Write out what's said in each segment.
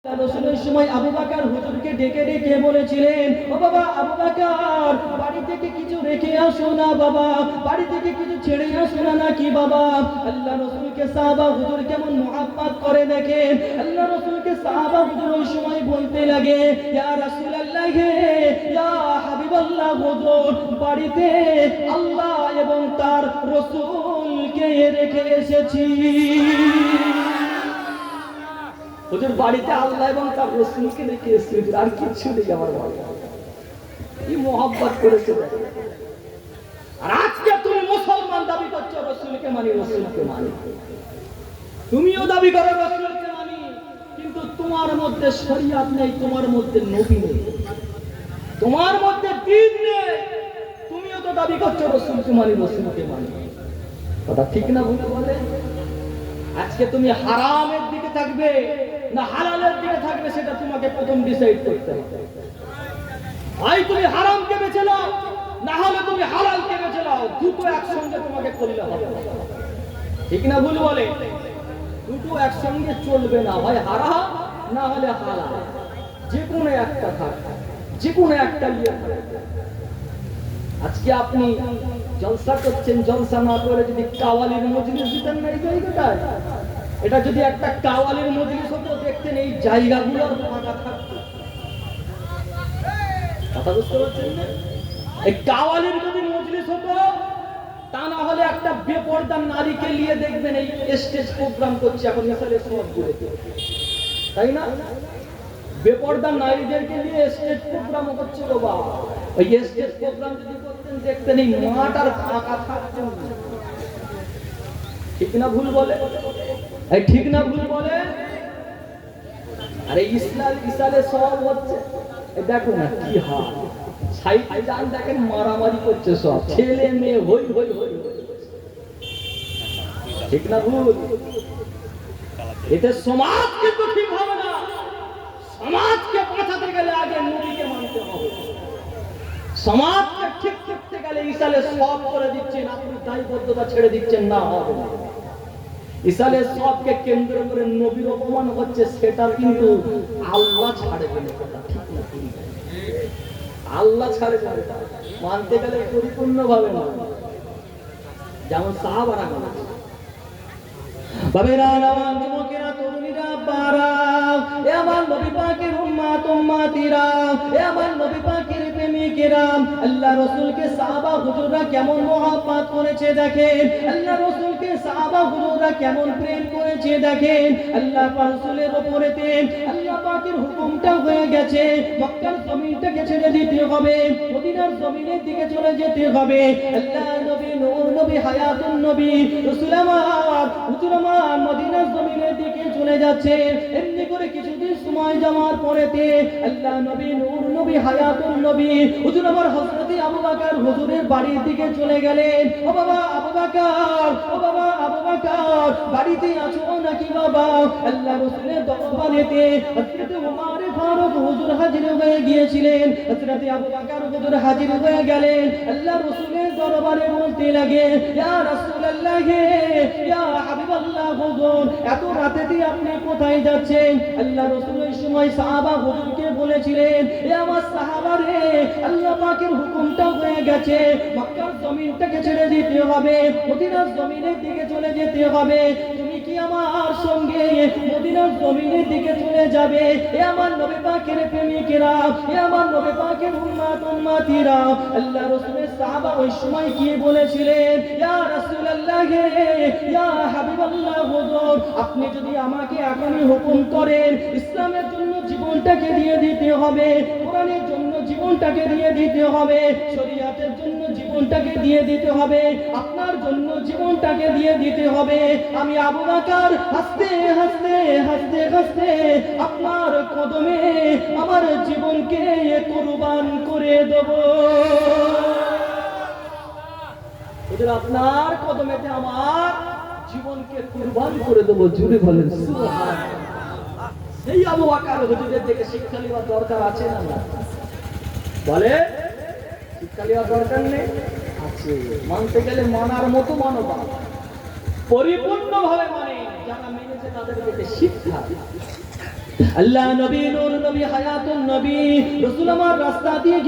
রাসূলের সময় আবু বকর হুজুরকে ডেকে ডেকে বলেছিলেন, ও বাবা আবু বকর, বাড়ি থেকে কিছু রেখে আসো না বাবা, বাড়ি থেকে কিছু ছেড়ে আসো না নাকি বাবা। আল্লাহ রাসূলকে সাহাবা হুজুর কেমন মুহাব্বত করে দেখেন। আল্লাহ রাসূলকে সাহাবা হুজুর ওই সময় বলতে লাগে, ইয়া রাসূলুল্লাহ, ইয়া হাবিবাল্লাহ হুজুর, বাড়িতে আল্লাহ এবং তার রাসূলকে রেখে এসেছি। হুজুর বাড়িতে আল্লাহ এবং তার রাসূলকে রেখে এসেছি, আর কিছু নেই আমার বাবা। কি মোহাব্বত করেছে। আর আজকে তুমি মুসলমান দাবি করছো রাসূলকে মানি, রাসূলকে মানি, তুমিও দাবি করো রাসূলকে মানি, কিন্তু তোমার মধ্যে শরীয়ত নেই, তোমার মধ্যে নবী নেই, তোমার মধ্যে দ্বীন নেই। তুমিও তো দাবি করছো রাসূলকে মানি, রাসূলকে মানি। কথা ঠিক না ভুল বলে? আজকে তুমি হারামের দিকে থাকবে না হালালের দিকে থাকবে, সেটা তোমাকে প্রথম ডিসাইড করতে হবে। হয় তুমি হারামকে বেছে নাও, না হলে তুমি হালালকে বেছে নাও। দুটো একসঙ্গে তোমাকে করলে হবে। ঠিক না ভুল বলে? দুটো একসঙ্গে চলবে না, হয় হারাম না হলে হালাল, যে কোনো একটা থাকবে, যে কোনো একটা নিয়ে থাকবে। আজকে আপনি জলসা করছেন, জলসা না করে যদি কাওয়ালির মজলিস দিতেন না এই জায়গাটায়, এটা যদি একটা কাওয়ালির মজলিস হতো, দেখতেন এই জায়গাগুলো ফাঁকা থাকতো। কথা বুঝতে পারছেন না? এই কাওয়ালির যদি মজলিস হতো, তা না হলে একটা বেপরদার নারীকে নিয়ে দেখবেন এই স্টেজ প্রোগ্রাম করছে এখন মিশালে সবগুলো, তাই না? বেপরদার নারীদেরকে নিয়ে স্টেজ প্রোগ্রাম করছে বাবা। ওই স্টেজ প্রোগ্রাম যদি করতেন, দেখতেন এই মাঠ আর ফাঁকা থাকতেন। ঠিক না ভুল বলে? এই ঠিক না ভুল বলে? আরে ইসলামে সব হচ্ছে, দেখো না কি হাল। সাইডে যান দেখেন মারামারি করছে সব, ছেলে মেয়ে হই হই হই। ঠিক না ভুল? এতে সমাজ কিন্তু ঠিক হবে না। সমাজকে বাঁচাতে গেলে আগে নবীকে মানতে হবে। সমাজকে ঠিক করতে গেলে ইসালে সব করে দিচ্ছেন, আপনি দায়বদ্ধতা ছেড়ে দিচ্ছেন, না হবে না। ইসালে সবকে কেন্দ্র করে নবীর অপমান হচ্ছে, সেটা কিন্তু আল্লাহ ছাড়বে না। কথা ঠিক না? আল্লাহ ছাড়বে না, মানতে গেলে পরিপূর্ণভাবে মানবে। যেমন সাহাবারা মানছে। বাবেরা নওয়ান যুবকেরা, তরুণীরা, বারা, এ আমার নবী পাকের উম্মত উম্মতিরা, এ আমার নবী পাকের প্রেমিকেরা, আল্লাহ রাসূলকে সাহাবা হুজুররা কেমন মুহাব্বত করেছে দেখেন। আল্লাহ রাসূলকে সাহাবা হুজুররা কেমন প্রেম করেছে দেখেন। আল্লাহ রাসূলের উপরেতে আল্লাহ পাকের হুকুমটা হয়ে গেছে, মক্কার জমিনটাকে ছেড়ে দিতে হবে, মদিনার জমিনের দিকে চলে যেতে হবে। আল্লাহ নবী, নূর নবী, হায়াতুন নবী, রাসূল আমার, হুজুর আমার মদিনার জমিনের দিকে চলে যাচ্ছে। এমনি করে কিছুদিন সময় যাওয়ার পরেতে আল্লাহ নবী, নূর নবী, হায়াতুন নবী, হুজুর আমার হযরত আবু বকর হুজুরের বাড়ির দিকে চলে গেলেন। ও বাবা আবু বকর, ও বাবা আবু বকর, বাড়িতে আছো নাকি বাবা? আল্লাহ রাসূলের দরবারেতে হযরত ওমর ফারুক হুজুর হাজির হয়ে গিয়েছিলেন। হযরত আবু বকর হুজুর হাজির হয়ে গেলেন। আল্লাহ রাসূলের দরবারে বলতে লাগে, ইয়া রাসূলুল্লাহ, ইয়া হাবিবাল্লাহ হুজুর, এত রাতে দিয়ে আপনি কোথায় যাচ্ছেন? আল্লাহ রাসূল ওই সময় সাহাবা হুজুরকে বলেছিলেন, এ আমার সাহাবা রে, আল্লাহ পাকের হুকুমটা হয়ে গেছে, মক্কার জমিনটাকে ছেড়ে দিতে হবে, মদিনার জমিনের দিকে চলে যেতে হবে। তুমি কি আমার সঙ্গে মদিনার জমিনের দিকে চলে যাবে? এ আমার নবী পাকের প্রেমিকেরা, এ আমার নবী পাকের উম্মত উম্মতিরা, আল্লাহ রাসূলের সাহাবা ওই সময় কি বলেছিলেন, ইয়া রাসূলুল্লাহ, ইয়া হাবিবাল্লাহ হুজুর, আপনি যদি আমাকে এখনই হুকুম করেন, ইসলামের জন্য জীবনটাকে দিয়ে দিতে হবে, কোরআনের জন্য জীবনটাকে দিয়ে দিতে হবে, শরীয়তের জন্য জীবনটাকে দিয়ে দিতে হবে, আপনার জন্য জীবনটাকে দিয়ে দিতে হবে, আমি আবু বকর হাসতে হাসতে হাসতে হাসতে আপনার কদমে আমার জীবনকে কুরবান করে দেব। আপনার কদমেতে আমার জীবনকে কুরবান করে দেব। জুড়ে বলেন সুবহানাল্লাহ। সেই আবু বকর হুজুরের থেকে শিক্ষা নেওয়ার দরকার আছে না? বলে শিক্ষা নেওয়ার দরকার নেই? আছে। মানতে গেলে মানার মতো মানব, পরিপূর্ণভাবে মানে, যারা মেনেছে তাদের শিক্ষা। আল্লাহ নবী নূর নবী হায়াতুন নবী রাসূল আমার রাস্তা দিয়ে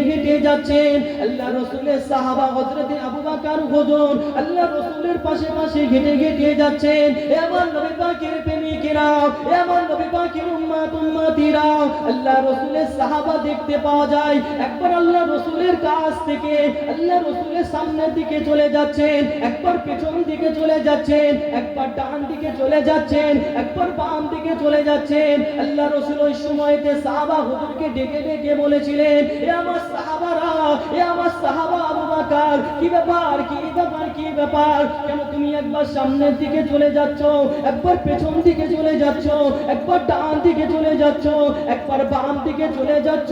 হেঁটে যাচ্ছেন। আল্লাহ রাসূলের সাহাবা হযরতে আবু বকর হুজুর আল্লাহ রাসূলের পাশে হেঁটে যাচ্ছেন। এ আমার নবী পাকের প্রেমিকেরা, এ আমার নবী পাকের উম্মতিরা, আল্লাহ রাসূলের সাহাবা দেখতে পাওয়া যায় একবার আল্লাহ রাসূলের কাছ থেকে আল্লাহ রাসূলের সামনের দিকে চলে যাচ্ছেন, একবার পেছন দিকে চলে যাচ্ছেন, একবার ডান দিকে চলে যাচ্ছেন, একবার বাম দিকে চলে যাচ্ছেন। আল্লাহ রাসূল ওই সময়তে সাহাবা হুজুরকে ডেকে বলেছিলেন, এ আমার সাহাবারা, এ আমার সাহাবা আবু বকর, কি ব্যাপার কেন তুমি একবার সামনের দিকে চলে যাচ্ছ, একবার পেছন দিকে চলে যাচ্ছ, একবার ডান দিকে চলে যাচ্ছ, একবার বাম দিকে চলে যাচ্ছ।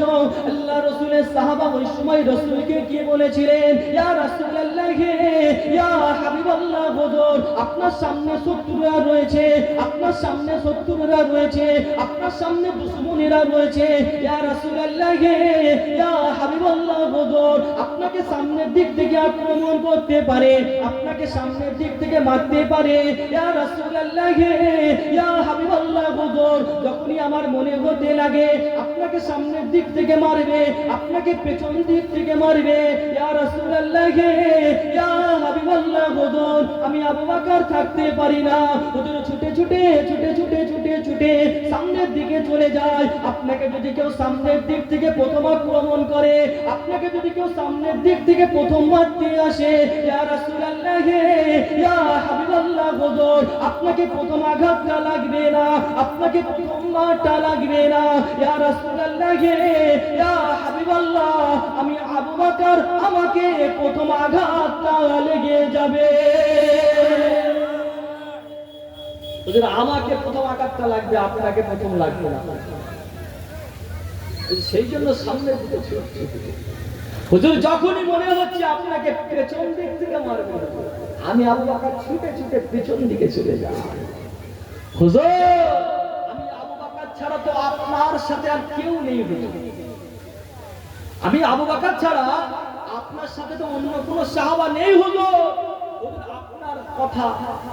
আল্লাহ রাসূলের সাহাবা ওই সময় রাসূলকে কি বলেছিলেন, ইয়া রাসূলুল্লাহ, ইয়া হাবিবাল্লাহ হুজুর, আপনার সামনে শত্রুরা রয়েছে, আপনার সামনে শত্রুরা রয়েছে, আপনার সামনে দুশমনেরা রয়েছে। ইয়া রাসূলুল্লাহ, ইয়া হাবিবাল্লাহ হুজুর, আপনাকে সামনের দিক থেকে আক্রমণ করতে পারে, আপনাকে সামনের দিক থেকে মারতে পারে। ইয়া রাসূলুল্লাহ, ইয়া হাবিবাল্লাহ হুজুর, যখনই আমার মনে হতে লাগে আপনাকে সামনের দিক থেকে মারবে, আপনাকে পেছন দিক থেকে মারবে, ইয়া রাসূলুল্লাহ, ইয়া হাবিবাল্লাহ হুজুর, আমি আবু বকর থাকতে পারি না। হুজুর ছুটে সামনের দিকে চলে যায়। আপনাকে যদি কেউ সামনের দিক থেকে প্রথম আক্রমণ করে, আপনাকে যদি কেউ সামনের দিক থেকে প্রথম মারতে আসে, ইয়া রাসূলুল্লাহ, ইয়া হাবিবাল্লাহ হুজুর, আপনাকে প্রথম আঘাতটা লাগবে না, আপনাকে প্রথম মারটা লাগবে না। ইয়া রাসূলুল্লাহ, ইয়া হাবিবাল্লাহ, আমি আবু বকর, আমাকে প্রথম আঘাতটা লেগে যাবে। হুজুর আমাকে প্রথম আঘাতটা লাগবে, আপনাকে প্রথম লাগবে না। সেই জন্য সামনের দিকে ছুটছি। হুজুর যখনই মনে হচ্ছে আপনাকে পেছন দিক থেকে মারবে, আমি আবু বকর ছুটে পেছন দিকে চলে যাই। হুজুর আমি আবু বকর ছাড়া তো আপনার সাথে আর কেউ নেই, আমি আবু বকর ছাড়া আপনার সাথে তো অন্য কোনো সাহাবা নেই। হুজুর আপনার কথা,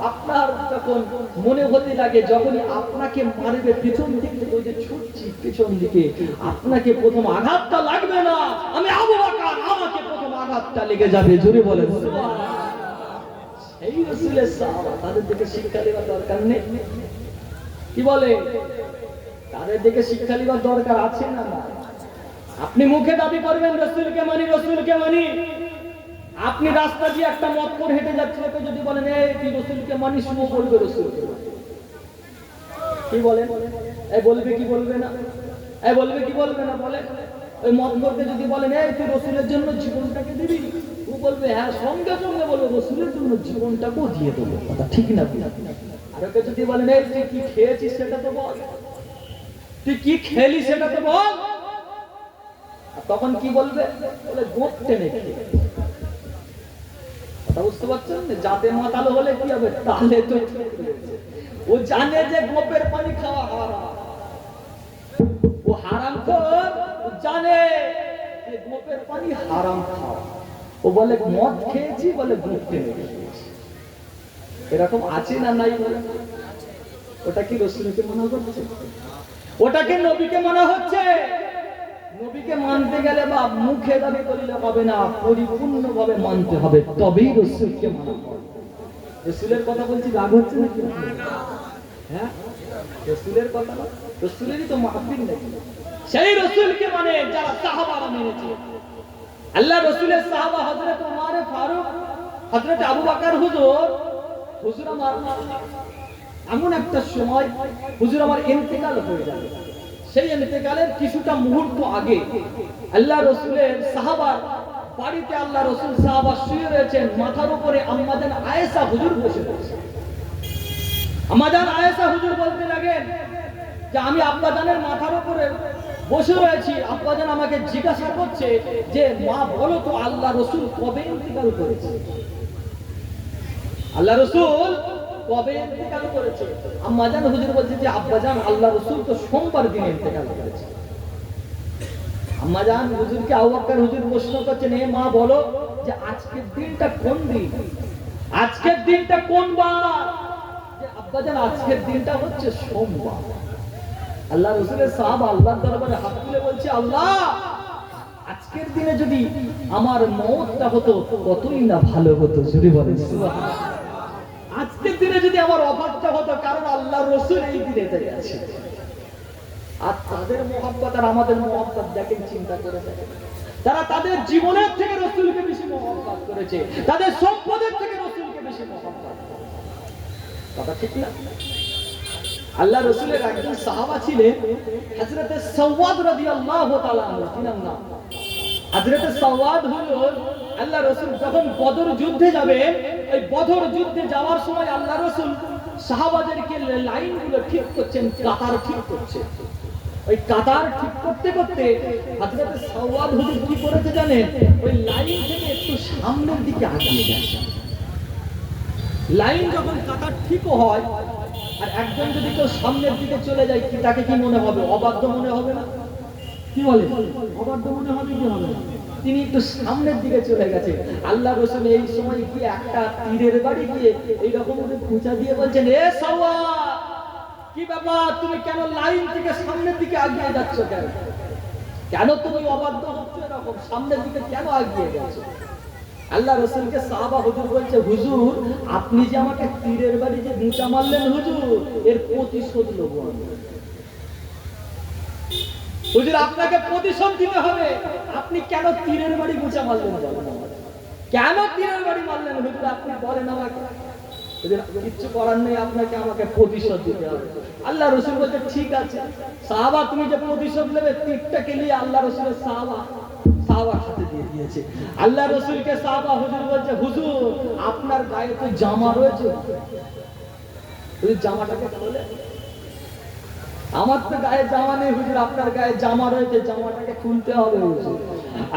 আপনার যখন মনে হতে লাগে যখনই আপনাকে মারবে পেছন দিক থেকে, ওই যে ছুটছি পেছন দিকে, আপনাকে প্রথম আঘাতটা লাগবে না, আমি আবু বকর, আমাকে প্রথম আঘাতটা লেগে যাবে। জোরে বলেন সুবহানাল্লাহ। এই রাসূলের সাহাবা, তাদের দিকে শিক্ষা দেওয়ার দরকার নেই? কি বলে, তাদের দিকে শিক্ষা দেওয়ার দরকার আছে না? আপনি মুখে দাবি করবেন রাসূলকে মানি, রাসূলকে মানি, আপনি রাস্তা দিয়ে একটা মত করে হেঁটে যাচ্ছেন, যদি বলেন এই তুই রাসূলকে মানিস, ও বলবে রাসূলকে কি বলেন, এই বলবে কি বলবে না, এই বলবে কি বলবে না? বলে ওই মত করতে যদি বলেন এই তুই রাসূলের জন্য জীবনটাকে দিবি, ও বলবে হ্যাঁ, সঙ্গে সঙ্গে বলবে রাসূলের জন্য জীবনটাকেও দিয়ে দেবো। কথা ঠিক না? আর ওকে যদি বলেন এই তুই কি খেয়েছিস সেটা তো বল, তুই কি খেলি সেটা তো বল, তখন কি বলবে? বলে গোপ টেনে খেয়ে। কথা বুঝতে পারছেন? যাতে মাতালো হলে কি হবে, তাহলে তো ও জানে যে গোপের পানি খাওয়া হারাম, ও হারামখোর, ও জানে যে গোপের পানি হারাম খাওয়া। ও বলে মদ খেয়েছি, বলে গোপ টেনে খেয়েছি। এরকম আছে না নাই? ওটা কি রাসূলকে মানা করছে? ওটাকে নবীকে মানা হচ্ছে? নবীকে মানতে গেলে বা মুখে দাবি করলে হবে না, পরিপূর্ণভাবে মানতে হবে, তবেই রাসূলকে মানা হবে। রাসূলের কথা বলছি, রাগ হচ্ছে নাকি? হ্যাঁ, রাসূলের কথা না, রাসূলেরই তো মাহফিল নাকি? সেই রাসূলকে মানে যারা সাহাবারা মেনেছে। আল্লাহ রাসূলের সাহাবা হযরত ওমর ফারুক, হযরত আবু বকর হুজুর আমার এমন একটা সময় হুজুর আমার ইন্তেকাল হয়ে যাবে। সেই ইন্তেকালের কিছুটা মুহূর্ত আগে আল্লাহ রাসূলের সাহাবার বাড়িতে আল্লাহ রাসূল সাহাবা শুয়ে রয়েছেন, মাথার উপরে আম্মা জান আয়েশা হুজুর বসে রয়েছে। আম্মা জান আয়েশা হুজুর বলতে লাগেন যে আমি আব্বা জানের মাথার উপরে বসে রয়েছি, আব্বা জান আমাকে জিজ্ঞাসা করছে যে মা বলো তো আল্লাহ রাসূল কবে ইন্তেকাল করেছে? আল্লাহ রাসূল কবে ইন্তেকাল করেছে? আম্মা জান হুজুর বলছে যে আব্বা জান আল্লাহ রাসূল তো সোমবার দিন ইন্তেকাল করেছে। আম্মা জান হুজুরকে আবু বকর হুজুর প্রশ্ন করছেন, এ মা বলো যে আজকের দিনটা কোন দিন, আজকের দিনটা কোন বার? যে আব্বা জান আজকের দিনটা হচ্ছে সোমবার। আল্লাহ রসুলের সাহাবা আল্লাহর দরবারে হাত তুলে বলছে, আল্লাহ আজকের দিনে যদি আমার মওতটা হতো কতই না ভালো হতো। যদি বলেন সুবহানাল্লাহ। আজকের দিনে যদি আমার অভাবটা হতো, কারণ আল্লাহ রসুল এই দিনে আছে। আর তাদের মহব্বত আর আমাদের মহব্বত দেখেন, চিন্তা করে দেখেন, তারা তাদের জীবনের থেকে রসুলকে বেশি মহব্বত করেছে, তাদের সম্পদের থেকে রসুলকে বেশি মহব্বত। কথা ঠিক না? আল্লাহ রসুলের একজন সাহাবা ছিলেন হযরতে সাওয়াদ রাদিয়াল্লাহু তাআলা আনহু। কি নাম? হযরতে সাওয়াদ হলো আল্লাহ রসুল যখন বদর যুদ্ধে যাবে, ওই বদর যুদ্ধে যাওয়ার সময় আল্লাহ রসুল সাহাবাদেরকে লাইনগুলো ঠিক করছেন, কাতার ঠিক করছে। ওই কাতার ঠিক করতে করতে হযরতে সাওয়াদ হুজুর কি করেছে জানেন? ওই লাইন থেকে একটু সামনের দিকে আগিয়ে গেছে। লাইন যখন কাতার ঠিক হয়, আর একজন যদি কেউ সামনের দিকে চলে যায়, কি তাকে কি মনে হবে? অবাধ্য মনে হবে না? কি বলে? অবাধ্য মনে হবে কি হবে না? তিনি একটু সামনের দিকে চলে গেছে। আল্লাহ রসুল এই সময় গিয়ে একটা তীরের বাড়ি গিয়ে এইরকম খুঁচা দিয়ে বলছেন, এ সাওয়াদ, কি ব্যাপার, তুমি কেন লাইন থেকে সামনের দিকে আগিয়ে যাচ্ছ? কেন কেন তুমি অবাধ্য হচ্ছ? এরকম সামনের দিকে কেন আগিয়ে যাচ্ছ? আল্লাহ রসুলকে সাহাবা হুজুর বলছে, হুজুর আপনি যে আমাকে তীরের বাড়ি যে গুঁচা মারলেন হুজুর, এর প্রতিশোধ নেব আমি। হুজুর আপনাকে প্রতিশোধ দিতে হবে। আপনি কেন তীরের বাড়ি গুঁচা মারলেন? কেন তীরের বাড়ি মারলেন হুজুর? আপনি বলেন আমাকে। কিচ্ছু করার নেই, আপনাকে আমাকে প্রতিশোধ দিতে হবে। আল্লাহ রসুল বলছে, ঠিক আছে সাহাবা, তুমি যে প্রতিশোধ নেবে, তীরটাকে নিয়ে আল্লাহ রসুলের সাহাবার হাতে দিয়ে দিয়েছে। আল্লাহ রসুলকে সাহাবা হুজুর বলছে, হুজুর আপনার গায়ে তো জামা রয়েছে, হুজুর জামাটাকে খোলে। আমার তো গায়ে জামা নেই হুজুর, আপনার গায়ে জামা রয়েছে, জামাটাকে খুলতে হবে হুজুর।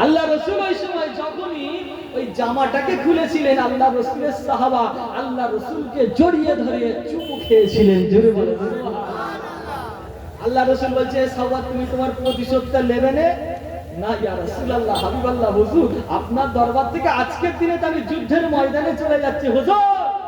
আল্লাহ রসুল ওই সময় যখনই ওই জামাটাকে খুলেছিলেন, আল্লাহ রসুলের সাহাবা আল্লাহ রসুলকে জড়িয়ে ধরে চুমু খেয়েছিলেন। জোরে বলে আল্লাহ রসুল বলছে, সাহাবা তুমি তোমার প্রতিশোধটা নেবে না? ইয়া রাসূলুল্লাহ, হাবিবাল্লাহ, হুজুর আপনার দরবার থেকে আজকের দিনে তো আমি যুদ্ধের ময়দানে চলে যাচ্ছি হুজুর।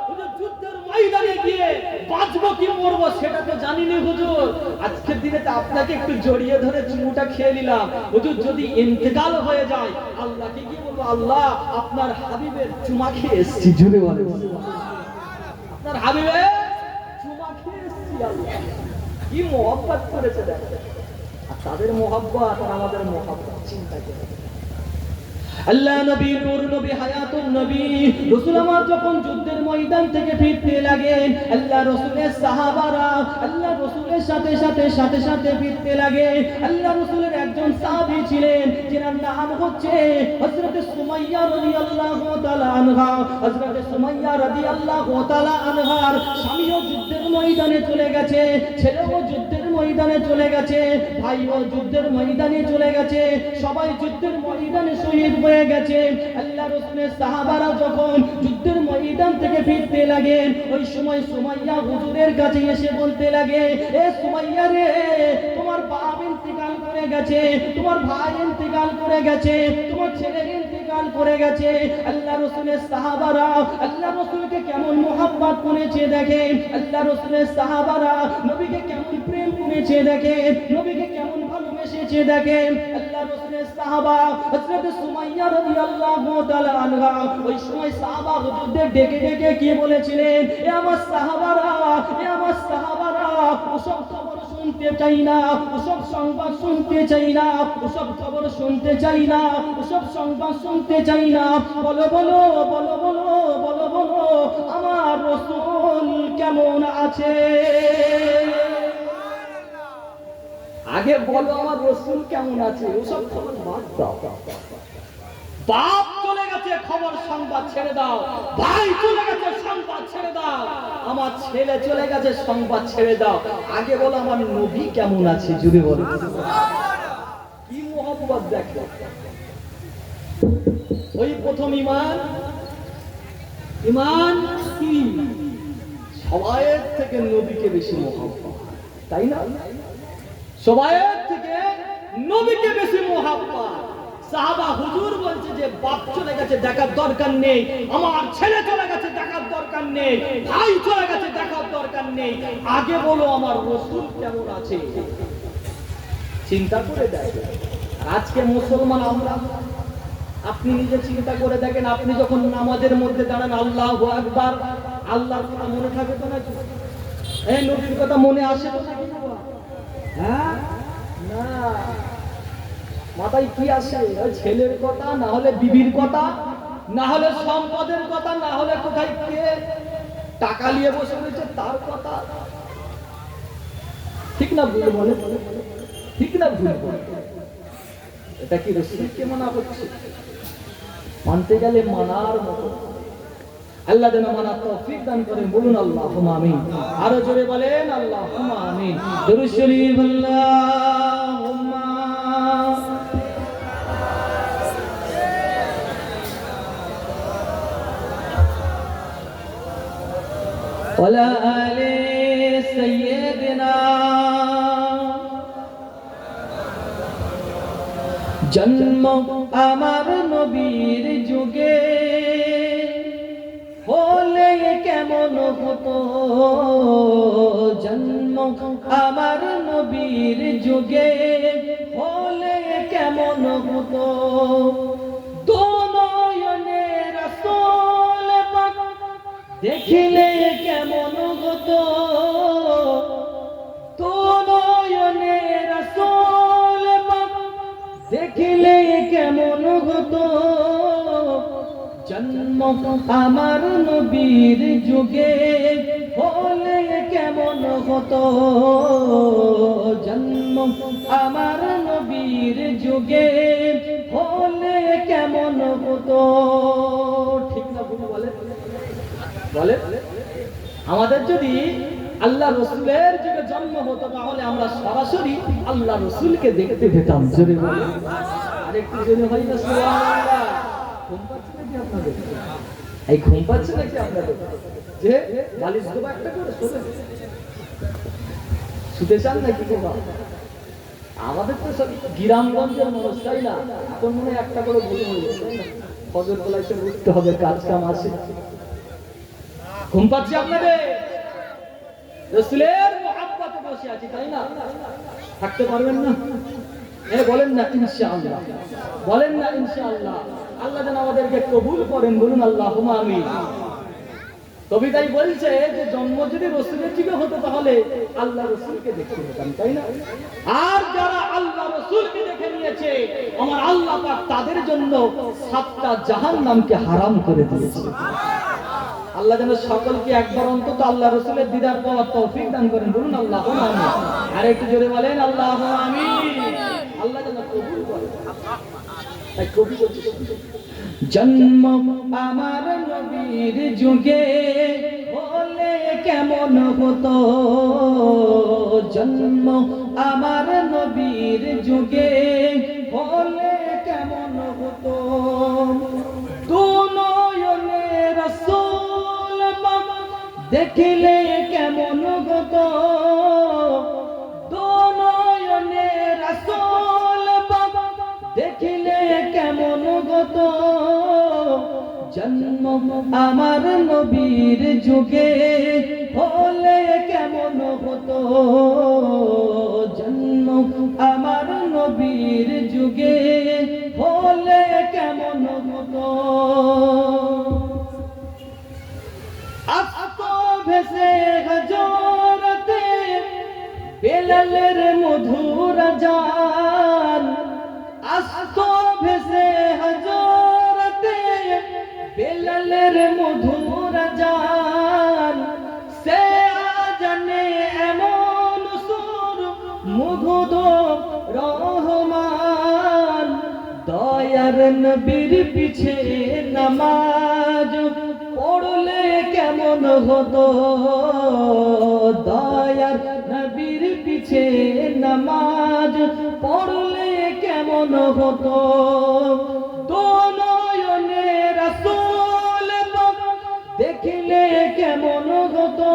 হুজুর যুদ্ধের ময়দানে গিয়ে বাঁচবো কি মরবো সেটা তো জানিনি হুজুর। আজকের দিনে তো আপনাকে একটু জড়িয়ে ধরে চুমুটা খেয়ে নিলাম হুজুর। যদি ইন্তেকাল হয়ে যায়, আল্লাহকে কি বলবো? আল্লাহ আপনার হাবিবের চুমা খেয়ে এসেছি। জুড়ে বলে আপনার হাবিবের চুমা খেয়ে এসেছি। আল্লাহ কি মহব্বত করেছে দেখেন। তাদের মহব্বত আর আমাদের মহব্বত চিন্তা করে। আল্লাহ নবী, নূর নবী, হায়াতুন নবী রাসূল আমার যখন যুদ্ধের ময়দান থেকে ফিরতে লাগেন, আল্লাহ রাসূলের সাহাবারা আল্লাহ রাসূলের সাথে সাথে ফিরতে লাগে। আল্লাহ রাসূলের একজন সাহাবী ছিলেন, যার নাম হচ্ছে হযরত সুমাইয়া রাদিয়াল্লাহু তাআলা আনহা। হযরত সুমাইয়া রাদিয়াল্লাহু তাআলা আনহার স্বামীও যুদ্ধের ময়দানে চলে গেছে, ছেলেও যুদ্ধের ময়দানে চলে গেছে, ভাইও যুদ্ধের ময়দানে চলে গেছে, সবাই যুদ্ধের ময়দানে শহীদ হয়ে গেছে। আল্লাহ রাসূলের সাহাবারা যখন যুদ্ধের ময়দান থেকে ফিরতে লাগে, ওই সময় সুমাইয়া হুজুরের কাছে এসে বলতে লাগে, এ সুমাইয়া রে, তোমার বাপ ইন্তেকাল করে গেছে, তোমার ভাই ইন্তেকাল করে গেছে, তোমার ছেলে ইন্তেকাল করে গেছে। আল্লাহ রাসূলের সাহাবারা আল্লাহ রাসূলকে কেমন মুহাব্বত করেছে দেখেন, আল্লাহ রাসূলের সাহাবারা নবীকে কেমন প্রেম করেছে দেখেন, নবীকে কেমন ভালোবেসেছে দেখেন। আল্লাহ রাসূলের সাহাবা হযরত সুমাইয়া রাদিয়াল্লাহু তাআলা আনহা ওই সময় সাহাবা হুজুরদের ডেকে ডেকে কি বলেছিলেন, এ আমার সাহাবারা, এ আমার সাহাবারা, ওসব খবর শুনতে চাই না, ওসব সংবাদ শুনতে চাই না, ওসব খবর শুনতে চাই না, ওসব সংবাদ শুনতে চাই না। বলো বলো বলো বলো বলো বলো আমার রাসূল কেমন আছে? আগে বলো আমার রাসূল কেমন আছে, ওসব খবর বাদ দাও। বাপ চলে গেছে, খবর সংবাদ ছেড়ে দাও। ভাই চলে গেছে, সংবাদ ছেড়ে দাও। আমার ছেলে চলে গেছে, সংবাদ ছেড়ে দাও। আগে বলো আমার নবী কেমন আছে। জুড়ে বলো কি মহব্বত দেখো। ওই প্রথম ঈমান কি সবাইয়ের থেকে নবীকে বেশি মহব্বত, তাই না? সবাইয়ের থেকে নবীকে বেশি মহব্বত। সাহাবা হুজুর বলছে যে বাপ চলে গেছে দেখার দরকার নেই, আমার ছেলে চলে গেছে দেখার দরকার নেই, ভাই চলে গেছে দেখার দরকার নেই, আগে বলো আমার রাসূল কেমন আছে। চিন্তা করে দেখেন আজকে মুসলমান আমরা, আপনি নিজে চিন্তা করে দেখেন, আপনি যখন নামাজের মধ্যে দাঁড়ান আল্লাহু আকবার, আল্লাহর কথা মনে থাকে তো নাকি? এই নবীর কথা মনে আসে তো নাকি? হ্যাঁ না, মাথায় কি আসে? ওই ছেলের কথা, না হলে বিবির কথা, না হলে সম্পদের কথা, না হলে কোথায় কে টাকা নিয়ে বসে রয়েছে তার কথা। ঠিক না ভুল বলে? ঠিক না ভুল বলে? এটা কি রাসূলকে মানা হচ্ছে? মানতে গেলে মানার মতো। আল্লাহ যেন মানার তৌফিক দান করেন, বলুন আল্লাহুম্মা আমিন। আরো জোরে বলেন আল্লাহুম্মা আমিন। দুরূদ শরীফ আল্লাহুম্মা ওয়ালা আলি সাইয়্যিদিনা। জন্ম আমার নবীর যুগে হলে কেমন হতো, জন্ম আমার নবীর যুগে হলে কেমন হতো, দোনয়নে রাসূল পাক দেখিলে কেমন হতো, দোনয়নে রাসূল পাক দেখিলে কেমন হতো, জন্ম আমার নবীর যুগে হলে কেমন হতো, জন্ম আমার নবীর যুগে হলে কেমন হতো। ঠিক না ভুল বলে? বলে আমাদের যদি আল্লাহ রসুলের যুগে জন্ম হতো তাহলে আমরা সরাসরি আল্লাহ রসুলকে দেখতে পেতাম। জোরে বলে আরেকটু জোরে হয় না? সুবহানাল্লাহ। ঘুম পাচ্ছে নাকি আপনাদের? এই ঘুম পাচ্ছে নাকি আপনাদের? যে বালিশ দেবো একটা করে শোবে, শুতে চান নাকি বাবা? আমাদের তো সব গ্রামগঞ্জের মানুষ, তাই না? এখন মনে হয় একটা করে বলে হয়ে যাবে, ফজর বেলায় সব উঠতে হবে, কাজ কাম আছে। ঘুম পাচ্ছে আপনাদের? রাসূলের মুহাব্বতে বসে আছি, তাই না? থাকতে পারবেন না? বলেন না ইনশাআল্লাহ, বলেন না ইনশাআল্লাহ। আল্লাহ যেন আমাদেরকে কবুল করেন, বলুন আল্লাহুম্মা আমিন। কবিতাই বলছে যে জন্ম যদি রাসূলের যুগে হতো তাহলে আল্লাহ রাসূলকে দেখতে পেতাম, তাই না? আর যারা আল্লাহ রাসূলকে দেখে নিয়েছে আমার আল্লাহ পাক তাদের জন্য 7টা জাহান্নামকে হারাম করে দিয়েছে। আল্লাহ যেন সকলকে একবার অন্তত আল্লাহ রাসূলের দিদার পাওয়ার তৌফিক দান করেন, বলুন আল্লাহুম্মা আমিন। আর একটু জোরে বলেন আল্লাহুম্মা আমিন। আল্লাহ যেন কবুল করেন। তাই কবি বলছে জন্ম আমার নবীর যুগে হলে কেমন হতো, জন্ম আমার নবীর যুগে হলে কেমন হতো, দুনয়নে রাসূল পাক দেখিলে কেমন হতো, দুনয়নে রাসূল পাক দেখিলে কেমন হতো, জন্ম আমার নবীর যুগে হলে কেমন হতো, জন্ম আমার নবীর যুগে হলে কেমন হতো। আস্ত ভেসে হযরতে বেলালের মধুর জান, আস্ত ভেসে হযরতে বেলালের মধুর জান, সে আজানে এমন সুর মুগ্ধ রহমান, দয়ার নবীর পিছে নামাজ পড়লে কেমন হতো, দয়ার নবীর পিছে নামাজ পড়লে কেমন হতো, দুনয়নে রাসূল পাক দেখিলে কেমন হতো,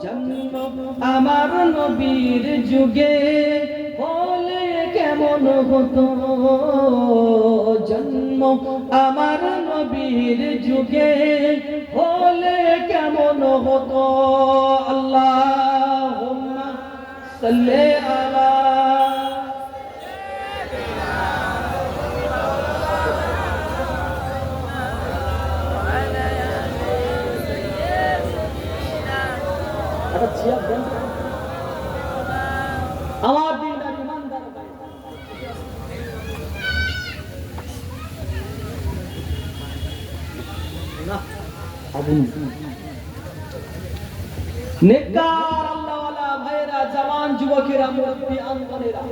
জন্ম আমার নবীর যুগে হলে কেমন হতো, জন্ম আমার নবীর যুগে হলে কেমন হতো। আল্লাহুম্মা সাল্লি আলা আমার দিনদার ইমানদার না আবু নেককার আল্লাহওয়ালা ভাইরা, জওয়ান যুবকেরা, মুরব্বি আনকানেরা,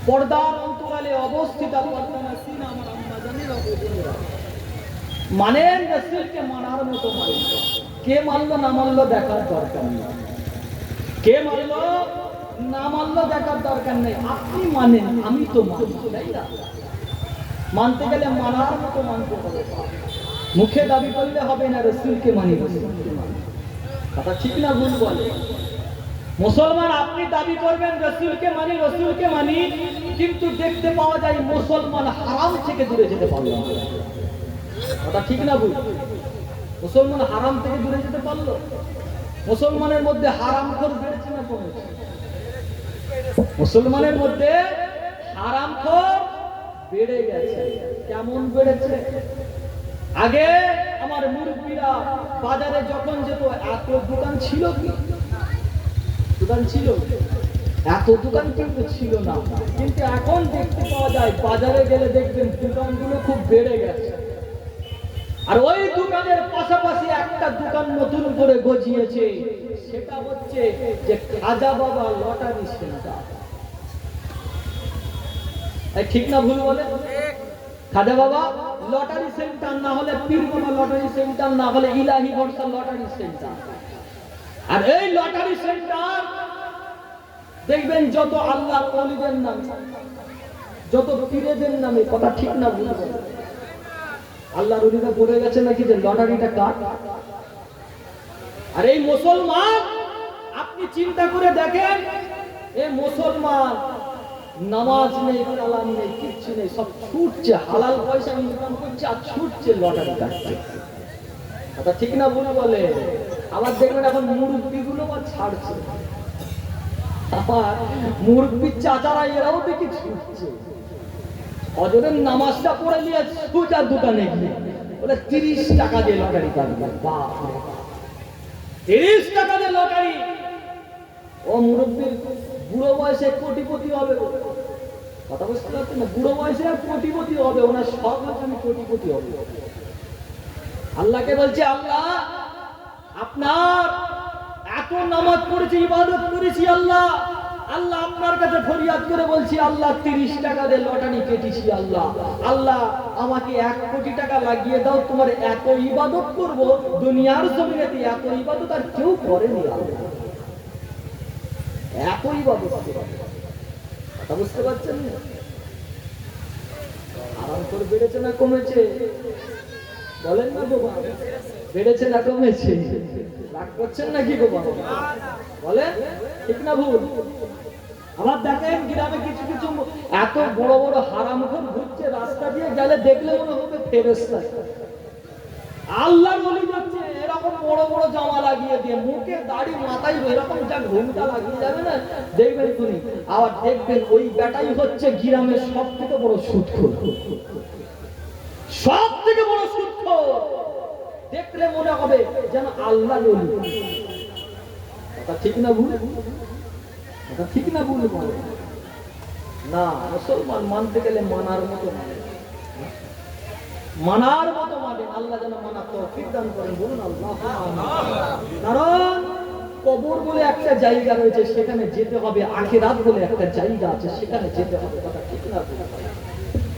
পর্দার অন্তরালে অবস্থিত পর্দানাসিনা আমার আম্মা জানেরা, বোনেরা, মানেন রাসূলকে মানার মতো মানেন। কে মানলো না মানলো দেখার দরকার নেই, কে মানলো না মানলো দেখার দরকার নেই। আপনি মানেন, আমি তো মানি, তাই না? মানতে গেলে মানার মতো মানতে হবে, মুখে দাবি করলে হবে না রাসূলকে মানি, রাসূলকে মানি। কথা ঠিক না ভুল বলে? মুসলমান আপনি দাবি করবেন রাসূলকে মানি, রাসূলকে মানি, কিন্তু দেখতে পাওয়া যায় মুসলমান হারাম থেকে দূরে যেতে পারলো না। কথা ঠিক না ভুল? মুসলমান হারাম থেকে দূরে যেতে পারলো? মুসলমানের মধ্যে হারামখোর বেড়েছে না কমেছে? মুসলমানের মধ্যে হারামখোর বেড়ে গেছে। কেমন বেড়েছে? আগে আমার মুরব্বিরা বাজারে যখন যেত, এত দোকান ছিল কি? দোকান ছিল? এত দোকান কিন্তু ছিল না। কিন্তু এখন দেখতে পাওয়া যায় বাজারে গেলে দেখবেন দোকানগুলো খুব বেড়ে গেছে। আর ওই দোকানের পাশাপাশি একটা দোকান নতুন করে গজিয়েছে, সেটা হচ্ছে যে খাজা বাবা লটারি সেন্টার। ঠিক না ভুল বলে? খাজা বাবা লটারি সেন্টার, না হলে পীরগোনা লটারি সেন্টার, না হলে ইলাহি বর্ষা লটারি সেন্টার। আর এই লটারি সেন্টার দেখবেন যত আল্লাহ ওলিদের নাম, যত পীরেদের নামে। কথা ঠিক না ভুল বলে? আল্লাহর ওলিরা বলে গেছে নাকি যে লটারিটা কাট। আর এই মুসলমান, আপনি চিন্তা করে দেখেন, এই মুসলমান নামাজ নেই, কালাম নেই, কিচ্ছু নেই, সব ছুটছে, হালাল পয়সা ইনকাম করছে আর ছুটছে লটারি কাটছে। কথা ঠিক না ভুল বলে? আবার দেখবেন এখন মুরব্বিগুলো বা ছাড়ছে, আবার মুরব্বি চাচারা এরাও দেখি ছুটছে। অজরের নামাজটা পড়ে নিয়ে সোজা দোকানে গিয়ে বলে 30 টাকা দিয়ে লটারি কাটবে। বাপ রে, 30 টাকা দিয়ে লটারি! ও মুরব্বির বুড়ো বয়সে কোটিপতি হবে। কথা বুঝতে পারছেন না? বুড়ো বয়সে কোটিপতি হবে, ওনার সব আমি কোটিপতি হবে। আল্লাহকে বলছে, আল্লাহ আপনার এত নামাজ পড়েছি, ইবাদত করেছি, আল্লাহ আল্লাহ আপনার কাছে ফরিয়াদ করে বলছি, আল্লাহ 30 টাকা দিয়ে লটারি কেটেছি, আল্লাহ আল্লাহ আমাকে 1 কোটি টাকা লাগিয়ে দাও, তোমার এত ইবাদত করব, দুনিয়ার জমিনে এত ইবাদত আর কেউ করেনি, আল্লাহ এত ইবাদত। কথা বুঝতে পারছেন না? আরাম করে বেড়েছে না কমেছে? বলেন না বাবা, বেড়েছে না কমেছে? রাগ করছেন নাকি বাবা? বলেন ঠিক না ভুল? আবার দেখেন গ্রামে কিছু কিছু এত বড় বড় হারামখোর ঘুরছে, রাস্তা দিয়ে গেলে দেখলে মনে হবে ফেরেশতা। আল্লাহর ওলি যাচ্ছে এরকম বড় বড় জামা লাগিয়ে দিয়ে, মুখে দাড়ি মাথায় এরকম যা ঘুমটা লাগিয়ে যাবে না, দেখবেন তুমি। আবার দেখবেন ওই বেটাই হচ্ছে গ্রামের সব থেকে বড় সুদখোর, সব থেকে বড় সুদখোর। দেখলে মনে হবে যেন আল্লাহর ওলি। কথা ঠিক না ভুল? কথা ঠিক না ভুল বলে? না, মুসলমান মানতে গেলে মানার মতো মানে, মানার মতো মানে। আল্লাহ যেন মানার তৌফিক দান করেন, বলুন আল্লাহ। কারণ কবর বলে একটা জায়গা রয়েছে, সেখানে যেতে হবে। আখিরাত বলে একটা জায়গা আছে, সেখানে যেতে হবে। কথা ঠিক না ভুল?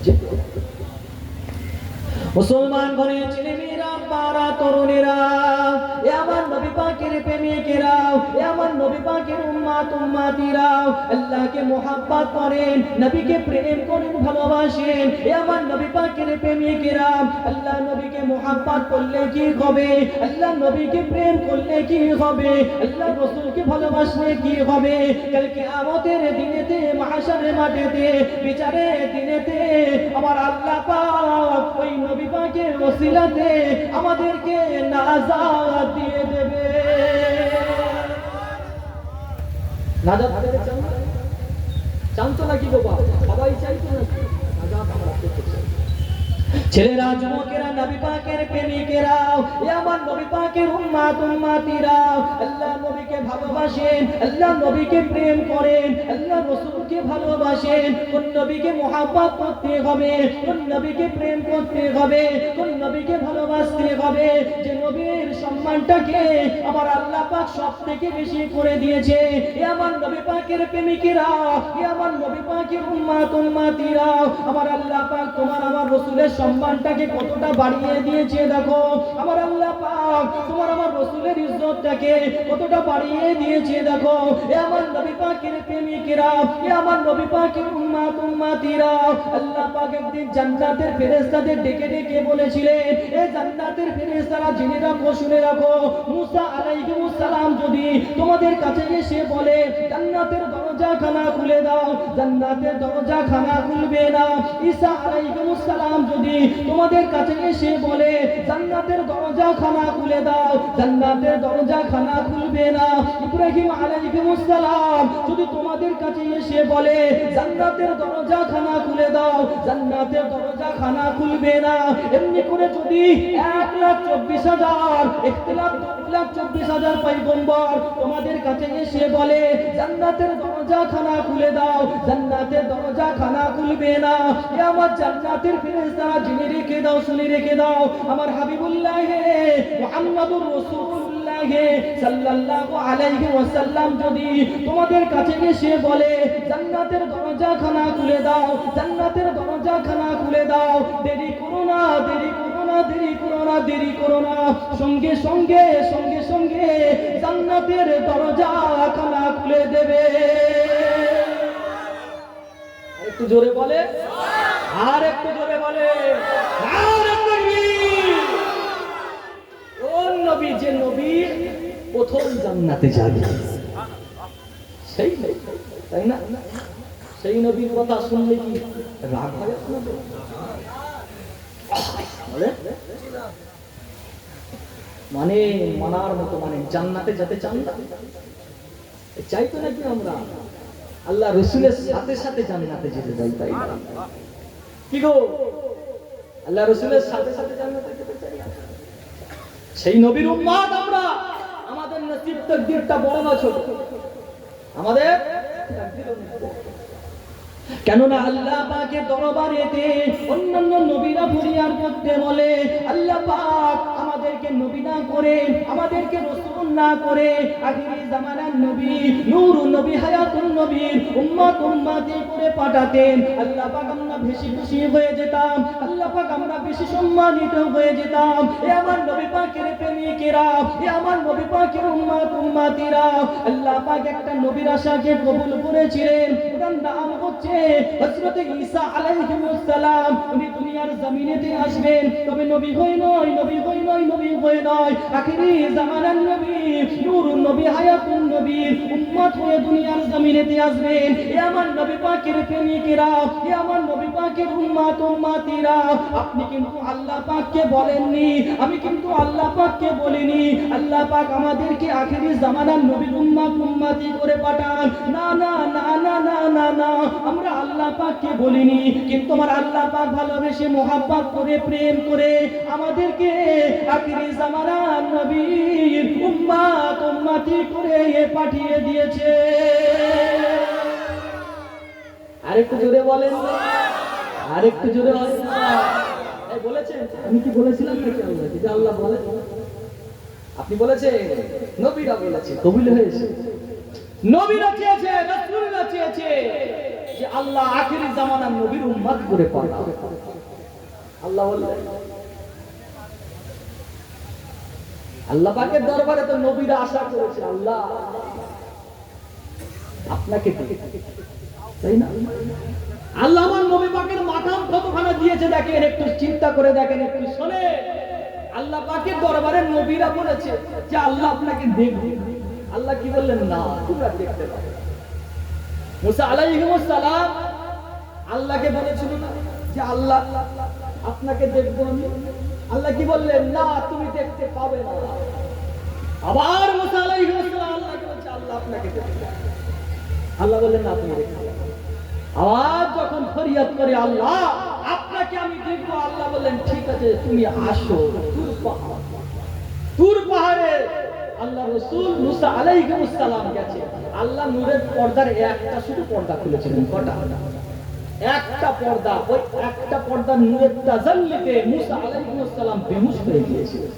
যেতে হবে। মুসলমান ঘরে ছেলে মেয়েরা, পাড়া তরুণেরা, এ আমার নবী পাকের প্রেমিকেরা, এ আমার নবী পাকের উম্মাত উম্মাতিরা, আল্লাহকে মুহাব্বত করেন, নবীকে প্রেম করেন, ভালোবাসেন। এ আমার নবী পাকের প্রেমিকেরা, আল্লাহ নবীকে মুহাব্বত করলে কি হবে? আল্লাহ নবীকে প্রেম করলে কি হবে? আল্লাহ রাসূলকে ভালোবাসলে কি হবে? কাল কিয়ামতের দিনেতে, মাহশারের মাঠেতে, বিচারের দিনেতে আমার আল্লাহ পাক ওই নবী পাকের ওসিলাতে আমাদেরকে নাজাত দিয়ে দেবে। নাজাত পেতে চান? চান তো নাকি বাবা? সবাই চাই তো নাকি? নাজাত আমরা পেতে চাই। ছেলেরা, যুবকেরা, নবী পাকের প্রেমিকেরা, এ আমার নবী পাকের উম্মত উম্মতিরা, আল্লাহ নবীকে ভালোবাসেন, আল্লাহ নবীকে প্রেম করেন, আল্লাহ রাসূলকে ভালোবাসেন। কোন নবীকে মুহাব্বত করতে হবে, কোন নবীকে প্রেম করতে হবে, কোন নবীকে ভালোবাসতে হবে, যে নবীর সম্মানটাকে আমার আল্লাহ পাক সবথেকে বেশি করে দিয়েছে। এ আমার নবী পাকের প্রেমিকেরা, এ আমার নবী পাকের উম্মত উম্মতিরা, আমার আল্লাহ পাক তোমার আমার রাসূলের সম্মানটাকে কতটা বাড়িয়ে দিয়েছে দেখো। আমার আল্লাহ পাক তোমার আমার রাসূলের ইজ্জতটাকে কতটা বাড়িয়ে দিয়েছে দেখো। এ আমার নবী পাকের প্রেমিকেরা, এ আমার নবী পাকের উম্মত উম্মতিরা, আল্লাহ পাক একদিন জান্নাতের ফেরেশতাদের ডেকে ডেকে বলেছিলেন, এ জান্নাতের ফেরেশতারা জেনে রাখো, শুনে রাখো, মুসা আলাইহিস সালাম যদি তোমাদের কাছে এসে বলে জান্নাতের দরজা খানা খুলে দাও, জান্নাতের দরজা খানা খুলবে না। ঈসা আলাইহিস সালাম যদি তোমাদের কাছে এসে বলে জান্নাতের দরজা খানা খুলে দাও, জান্নাতের দরজা খানা খুলবে না। ইব্রাহিম আলাইহিস সালাম যদি তোমাদের কাছে এসে বলে জান্নাতের দরজা খানা খুলে দাও, জান্নাতের দরজা খানা খুলবে না। এমনি করে যদি 1,24,000 ইখতিলাফ 1,24,000 পয়গম্বর তোমাদের কাছে এসে বলে জান্নাতের দরজা খানা খুলে দাও, জান্নাতের দরজা খানা খুলবে না। এ আমার জান্নাতের ফেরেশতারা জেনে রেখে দাও, শুনে রেখে দাও, আমার হাবিবুল্লাহ মুহাম্মাদুর রাসূলুল্লাহ সাল্লাল্লাহু আলাইহি ওয়াসাল্লাম যদি তোমাদের কাছে এসে বলে জান্নাতের দরজা খানা খুলে দাও, জান্নাতের দরজা খানা খুলে দাও, দেরি করো না, দেরি করো না, দেরি করো না, দেরি করো না, সঙ্গে সঙ্গে সঙ্গে সঙ্গে জান্নাতের দরজা খানা খুলে দেবে। একটু জোরে বলে, আর একটু জোরে বলে, আর একটু কোন নবী, যে নবী প্রথম জান্নাতে যাবে সেই নবী, তাই না? সেই নবীর কথা শুনলে কি রাগ হয় আপনাদের? মানে মানার মতো, মানে জান্নাতে যেতে চান না, চাই তো নাকি আমরা আল্লাহ রসুলের সাথে সাথে জান্নাতে যেতে চাই, তাই না? কি গো, আল্লাহ রসুলের সাথে সাথে জান্নাতে যেতে চাই? সেই নবীর উম্মত আমরা, আমাদের নসিব তাকদীরটা বড় না ছোট? আমাদের কেননা আল্লাহ পাকের দরবারেতে অন্যান্য নবীরা ফরিয়াদ করতে বলে, আল্লাহ পাক আমাদেরকে নবী না করে, আমাদেরকে রাসূল না করে আখিরি জামানার নবী, নূরুন নবী, হায়াতুন নবী, উম্মত উম্মতি করে পাঠাতেন। আল্লাহ পাক আমরা বেশি খুশি হয়ে যেতাম, আল্লাহ পাক আমরা বেশি সম্মানিত হয়ে যেতাম। এ আমার নবী পাকের প্রেমিকেরা, এ আমার নবী পাকের উম্মত উম্মতিরা, আল্লাহ পাক একটা নবীর আশাকে কবুল করেছিলেন, ওটার নাম হচ্ছে হযরত ঈসা আলাইহিস সালাম। উনি দুনিয়ার জমিনেতে আসবেন, তবে নবী হয়ে নয়, নবী হয়ে নয়, নবী হয়ে নয়, আখিরি জামানার নবী, নূরুন নবী, হায়াতুন নবী, উম্মত হয়ে দুনিয়ার জমিনেতে আসবেন। এ আমার নবী পাকের প্রেমিকেরা, এ আমার নবী পাকের উম্মত উম্মতিরা, আপনি কিন্তু আল্লাহ পাককে বলেননি, আমি কিন্তু আল্লাহ পাককে বলিনি, আল্লাহ পাক আমাদেরকে আখিরি জামানার নবী উম্মত উম্মতি করে পাঠান। না না না না না না না, আমরা আল্লাহ পাককে বলিনি, কিন্তু আমার আল্লাহ পাক ভালোবেসে মোহাব্বত করে প্রেম করে আমাদেরকে আখিরি জামানার নবীর উম্মত উম্মতি করে পাঠিয়ে দিয়েছে। আরেকটু জোরে বলেন, আরেকটু জোরে বলেন। এই বলেছেন, আমি কি বলেছিলাম নাকি আল্লাহ, যে আল্লাহ বলে? আপনি বলেছেন, নবীরা বলেছে, কবুল হয়েছে। নবীরা চেয়েছে, রাসূলরা চেয়েছে যে আল্লাহ আখিরি জামানার নবীর উম্মত করে পাঠাও। আল্লাহ বললেন, আল্লাহ পাকের দরবারে তো নবীরা আশা করেছে আল্লাহ আপনাকে দিয়ে, তাই না? আল্লাহ আমার নবী পাকের মাকাম কতখানা দিয়েছে দেখেন, একটু চিন্তা করে দেখেন, একটু শুনে। আল্লাহ পাকের দরবারে নবীরা বলেছে যে আল্লাহ আপনাকে দেখবে। আল্লাহ কি বললেন? না, তোমরা দেখতে পাবে। মুসা আলাইহিস সালাম আল্লাহকে বলেছিল না যে আল্লাহ আপনাকে দেখবো আমি? আল্লাহ কি বললেন? না, তুমি দেখতে পাবে না। আবার মুসা আলাইহিস সালাম আল্লাহকে বলছে আল্লাহ আপনাকে দেখবে। আল্লাহ বললেন না, তুমি দেখতে পাবে। আবার যখন ফরিয়াদ করে আল্লাহ আপনাকে আমি দেখবো। আল্লাহ বললেন ঠিক আছে তুমি আসো। তুর পাহাড়ে আল্লাহ রাসূল মুসা আলাইহিস সালাম গেছে। আল্লাহ নূরের পর্দার একটা শুধু পর্দা খুলেছিলেন। কটা? একটা পর্দা। ওই একটা পর্দার নূরের তাজাল্লিতে মুসা আলাইহিস সালাম বেহুশ হয়ে গিয়েছিলেন।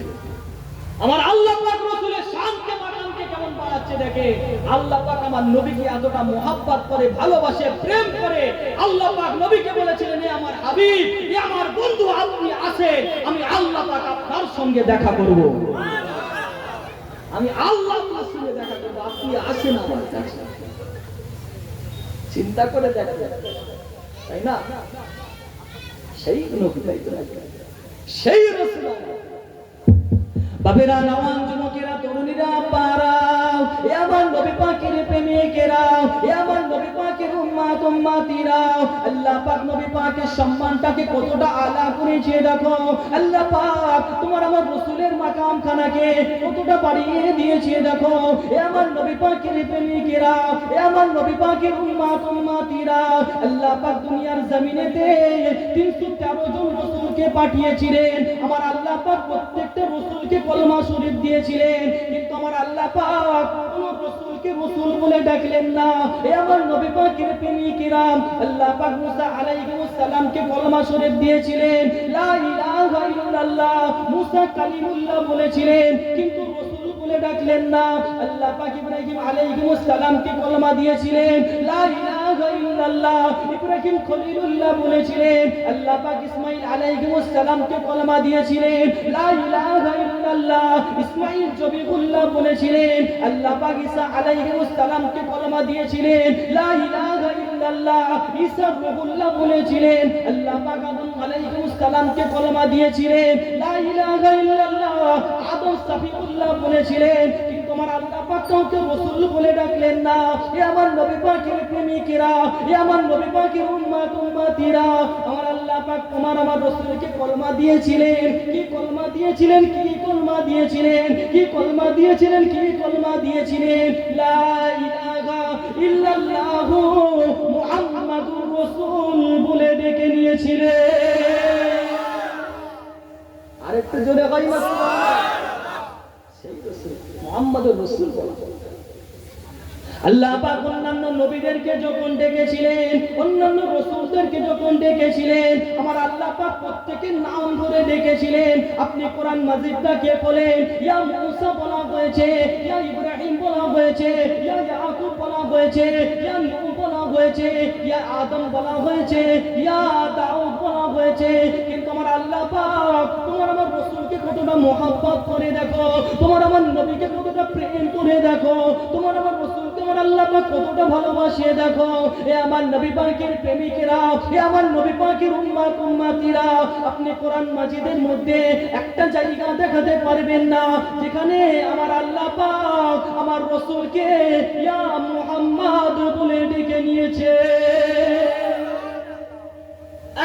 আমার আল্লাহ পাক রাসূলের শানকে মাকামকে কেমন বাড়াচ্ছে দেখে। আল্লাহ পাক আমার নবীকে এতটা মুহাব্বত করে, ভালোবাসে, প্রেম করে। আল্লাহ পাক নবীকে বলেছিলেন এ আমার হাবিব, এ আমার বন্ধু, আপনি আসেন, আমি আল্লাহ পাক আপনার সঙ্গে দেখা করব। আমি আল্লাহ আপনার সঙ্গে দেখা করব, আপনি আসেন আমার কাছে। চিন্তা করে দেখেন, তাই না? সেই নবী, সেই রাসূল। বাবেরা, নওয়ান যুবকেরা, তরুণীরা, পারাও এ আমার নবী পাকের প্রেমিকেরা, এ আমার নবী পাকের উম্মত উম্মতিরা, আল্লাহ পাক নবী পাকের সম্মানটাকে কতটা আলা করেছে দেখো। আল্লাহ পাক তোমার আমার রাসূলের মাকাম খানাকে কতটা বাড়িয়ে দিয়েছে দেখো। এ আমার নবী পাকের প্রেমিকেরা, এ আমার নবী পাকের উম্মত উম্মতিরা, আল্লাহ পাক দুনিয়ার জমিনেতে 313 জন রাসূলকে পাঠিয়েছিলেন। আমার আল্লাহ পাক প্রত্যেকটা রাসূলকে কলমা শরীফ দিয়েছিলেন, কিন্তু আমার আল্লাহ পাক কোন রাসূলকে রাসূল বলে ডাকলেন না। এ আমার নবী পাকের প্রেমিকেরা, আল্লাহ পাক মুসা আলাইহিস সালামকে কলমা শরীফ দিয়েছিলেন, লা ইলাহা ইল্লাল্লাহ, মুসা কালিমুল্লাহ বলেছিলেন, কিন্তু রাসূল বলে ডাকলেন না। আল্লাহ পাক ইব্রাহিম আলাইহিস সালামকে কলমা দিয়েছিলেন, লা ইলাহা ইল্লাল্লাহ, ইব্রাহিম খলিলুল্লাহ বলেছিলেন। আল্লাহ পাক ইসমাঈল আলাইহিস সালামকে কলমা দিয়েছিলেন, লা ইলাহা ইল্লাল্লাহ, ইসমাঈল জবিহুল্লাহ বলেছিলেন। আল্লাহ পাক ঈসা আলাইহিস সালামকে কলমা দিয়েছিলেন, লা ইলাহা ইল্লাল্লাহ, ঈসা রূহুল্লাহ বলেছিলেন। আল্লাহ পাক আদম আলাইহিস সালামকে কলমা দিয়েছিলেন, লা ইলাহা ইল্লাল্লাহ, আদম সাফিউল্লাহ বলেছিলেন, কিন্তু আমার আল্লাহ পাক কাউকে রাসূল বলে ডাকলেন না। এ আমার নবী পাকের প্রেমিকেরা, এ আমার নবী পাকের উম্মত উম্মতিরা, আমার আল্লাহ পাক তোমার আমার রাসূলকে কলমা দিয়েছিলেন। কি কলমা দিয়েছিলেন? কি কলমা দিয়েছিলেন? কি কলমা দিয়েছিলেন? কি কলমা দিয়েছিলেন? লা ইলাহা ইল্লাল্লাহ মুহাম্মাদুর রাসূল বলে ডেকে নিয়েছিলেন। আরেকটু জোরে কই না সেই রাসূল মুহাম্মাদুর রাসূল বলা। আল্লাহ পাক অন্যান্য নবীদেরকে যখন ডেকেছিলেন, অন্যান্য রাসূলদেরকে যখন ডেকেছিলেন, আমার আল্লাহ পাক প্রত্যেকের নাম ধরে ডেকেছিলেন। আপনি কোরআন মাজিদটাকে বলেন, ইয়া মুসা বলা হয়েছে, ইয়া ইব্রাহিম বলা হয়েছে, ইয়া ইয়াকুব বলা হয়েছে, ইয়া নূহ বলা হয়েছে, ইয়া আদম বলা হয়েছে, ইয়া দাউদ বলা হয়েছে, কিন্তু আমার আল্লাহ পাক তোমার আমার রাসূলকে কতটা মুহাব্বত করে দেখো, তোমার আমার নবীকে কতটা প্রেম করে দেখো, তোমার আমার রাসূলকে আমার আল্লাহ পাক কতটা ভালোবাসে দেখো। এ আমার নবী পাকের প্রেমিকেরা, এ আমার নবী পাকের উম্মত উম্মতিরা, আপনি কোরআন মাজিদের মধ্যে একটা জায়গা দেখাতে পারবেন না যেখানে আমার আল্লাহ পাক আমার রাসূলকে ইয়া মুহাম্মদ বলে ডেকে নিয়েছে।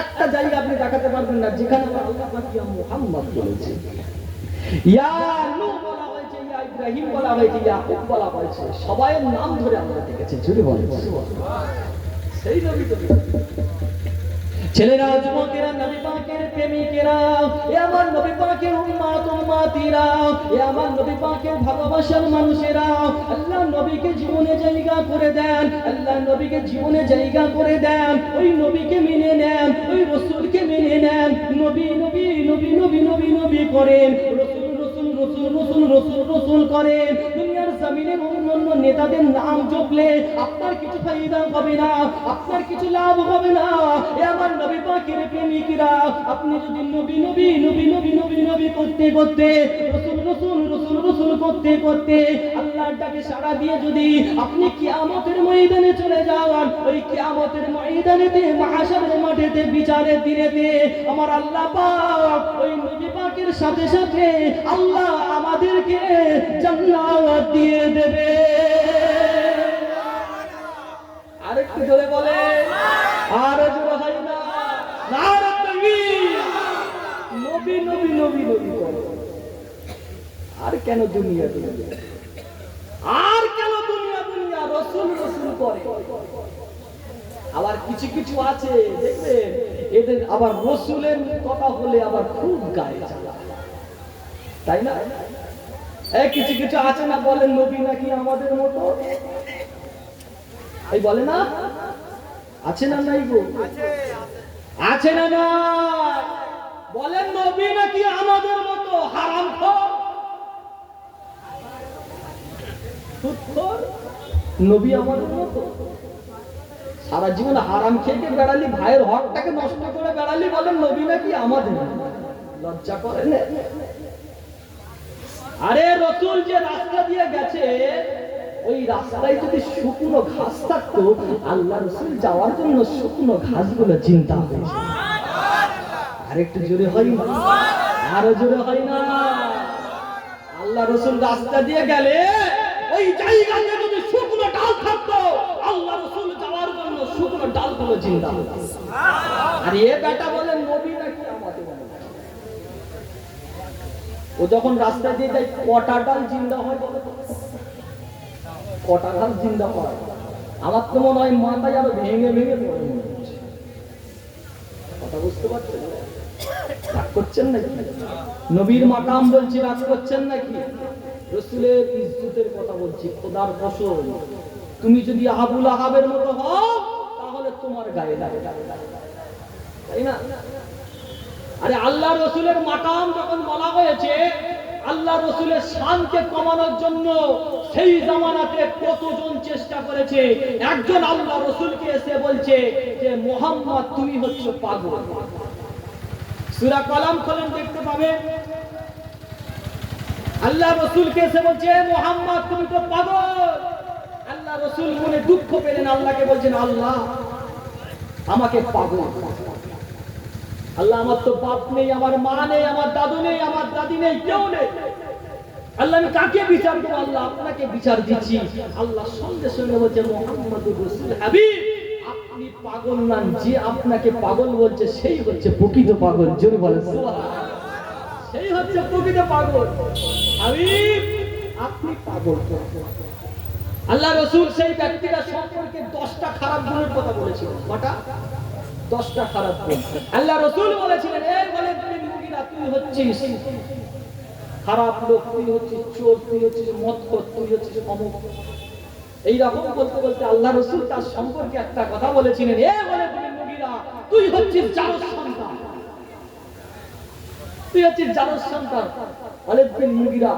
একটা জায়গা আপনি দেখাতে পারবেন না যেখানে আমার আল্লাহ পাক ইয়া মুহাম্মদ বলেছে। ইয়া নূহ বলা হয়েছে, ইয়া ইব্রাহিম বলা হয়েছে, ইয়াকুব বলা হয়েছে, সবাই নাম ধরে আমরা দেখেছি। জুড়ে বলেন সেই নবী তো। ছেলেরা, যুবকেরা, নবী পাকের প্রেমিকেরা, এ আমার নবী পাকের উম্মত উম্মতিরা, এ আমার নবী পাকের ভালোবাসার মানুষেরা, আল্লাহ নবীকে জীবনে জায়গা করে দেন, আল্লাহ নবীকে জীবনে জায়গা করে দেন, ওই নবীকে মেনে নেন, ওই রাসূলকে মেনে নেন, নবী নবী নবী নবী নবী নবী করেন, রাসূল রাসূল রাসূল রাসূল রাসূল রাসূল করেন। দুনিয়ার জমিনে অন্যান্য নেতাদের নাম জপলে আপনার কিছু ফায়দা হবে না, আপনার কিছু লাভ হবে না। এ আমার নবী পাকের প্রেমিকরা, আপনি যদি নবী নবী নবী নবী নবী নবী করতে করতে, রাসূল রাসূল রাসূল রাসূল করতে করতে আল্লাহর ডাকে সাড়া দিয়ে যদি আপনি কিয়ামতের ময়দানে চলে যান, ওই কিয়ামতের ময়দানেতে, মাহশারের মাঠেতে, বিচারের দিনেতে আমার আল্লাহ পাক ওই নবী পাকের সাথে সাথে আল্লাহ আমাদেরকে জান্নাত দিয়ে দেবে। আরেকটু জোরে বলে, আরো জোরে হয় না, নারে তাকবীর। নবী নবী নবী নবী করে আর কেন দুনিয়া দুনিয়া, আর কেন দুনিয়া দুনিয়া, রাসূল রাসূল করে। আবার কিছু কিছু আছে দেখবে এদের আবার রসুলের কথা হলে আবার খুব গায়ে জ্বালা, তাই না? এই কিছু কিছু আছে না, বলেন নবী নাকি আমাদের মতো, এই বলে না, আছে না নাই গো? আছে না না? বলেন নবী নাকি আমাদের মতো হারামখোর? নবী আমাদের মতো সারা জীবন হারাম খেয়ে বেড়ালি, ভাইয়ের হকটাকে নষ্ট করে বেড়ালি, বলেন নবী নাকি আমাদের? লজ্জা করে না? আরে রসুল যে রাস্তা দিয়ে গেছে, ওই রাস্তায় যদি শুকনো ঘাস থাকতো, আল্লাহ রসুল যাওয়ার জন্য শুকনো ঘাসগুলো চিন্তা হয়েছে। আর একটু জোরে হয় না? আরো জোরে হয় না? আল্লাহ রসুল রাস্তা দিয়ে গেলে ওই জায়গাতে যদি শুকনো ডাল থাকতো, আল্লাহ রসুল যাওয়ার জন্য শুকনো ডালগুলো চিন্তা হতো। আর এ বেটা বলেন নবী নাকি আমাদের? ও যখন রাস্তা দিয়ে যায় কটা ডাল জিন্দা হয়, কটা ডাল জিন্দা হয়? আমার তো মনে হয় মাথায় আরো ভেঙে ভেঙে পড়ে। কথা বুঝতে পারছেন? রাগ করছেন নাকি? নবীর মাকাম বলছি, রাগ করছেন নাকি? রসুলের ইজ্জতের কথা বলছি, খোদার কসম। তুমি যদি আবুল আহাবের মতো হও তাহলে তোমার গায়ে লাগে, তাই না? আরে আল্লাহ রসুলের মাকাম যখন বলা হয়েছে, আল্লাহ রসুলের শানকে কমানোর জন্য সেই জামানাতে কতজন চেষ্টা করেছে। একজন আল্লাহ রসুলকে এসে বলছে যে মুহাম্মদ তুমি হচ্ছে পাগল। সূরা কলম খোলেন, দেখতে পাবেন আল্লাহ রসুলকে এসে বলছে মুহাম্মদ তুমি তো পাগল। আল্লাহ রসুল মনে দুঃখ পেলেন, আল্লাহকে বলছেন আল্লাহ আমাকে পাগল। আল্লাহ আমার তো বাপ নেই, আমার মা নেই, আমার দাদু নেই, আমার দাদি নেই, কেউ নেই। আল্লাহ আমি কাকে বিচার দেবো? আল্লাহ আপনাকে বিচার দিচ্ছি। আল্লাহ সঙ্গে সঙ্গে বলছে মুহাম্মাদুর রাসূল হাবিব, আপনি পাগল নন, যে আপনাকে পাগল বলছে সেই হচ্ছে প্রকৃত পাগল। জোরে বলেন সুবহানাল্লাহ। সেই হচ্ছে প্রকৃত পাগল। হাবিব আপনি পাগল। আল্লাহ রসুল সেই ব্যক্তিটা সম্পর্কে 10টা খারাপ গুণের কথা বলেছিলেন। কটা? 10টা খারাপ গুণ আল্লাহ রসুল বলেছিলেন। এই বলে তুই হচ্ছিস খারাপ লোক, তুই হচ্ছিস চোর, তুই হচ্ছিস মদখোর, তুই হচ্ছিস অমুক। এইরকম বলতে বলতে আল্লাহ রসুল তার সম্পর্কে একটা কথা বলেছিলেন। এ বলে তুই হচ্ছিস জারজ সন্তান, তুই হচ্ছিস জারজ সন্তান। খালিদ বিন মুগিরা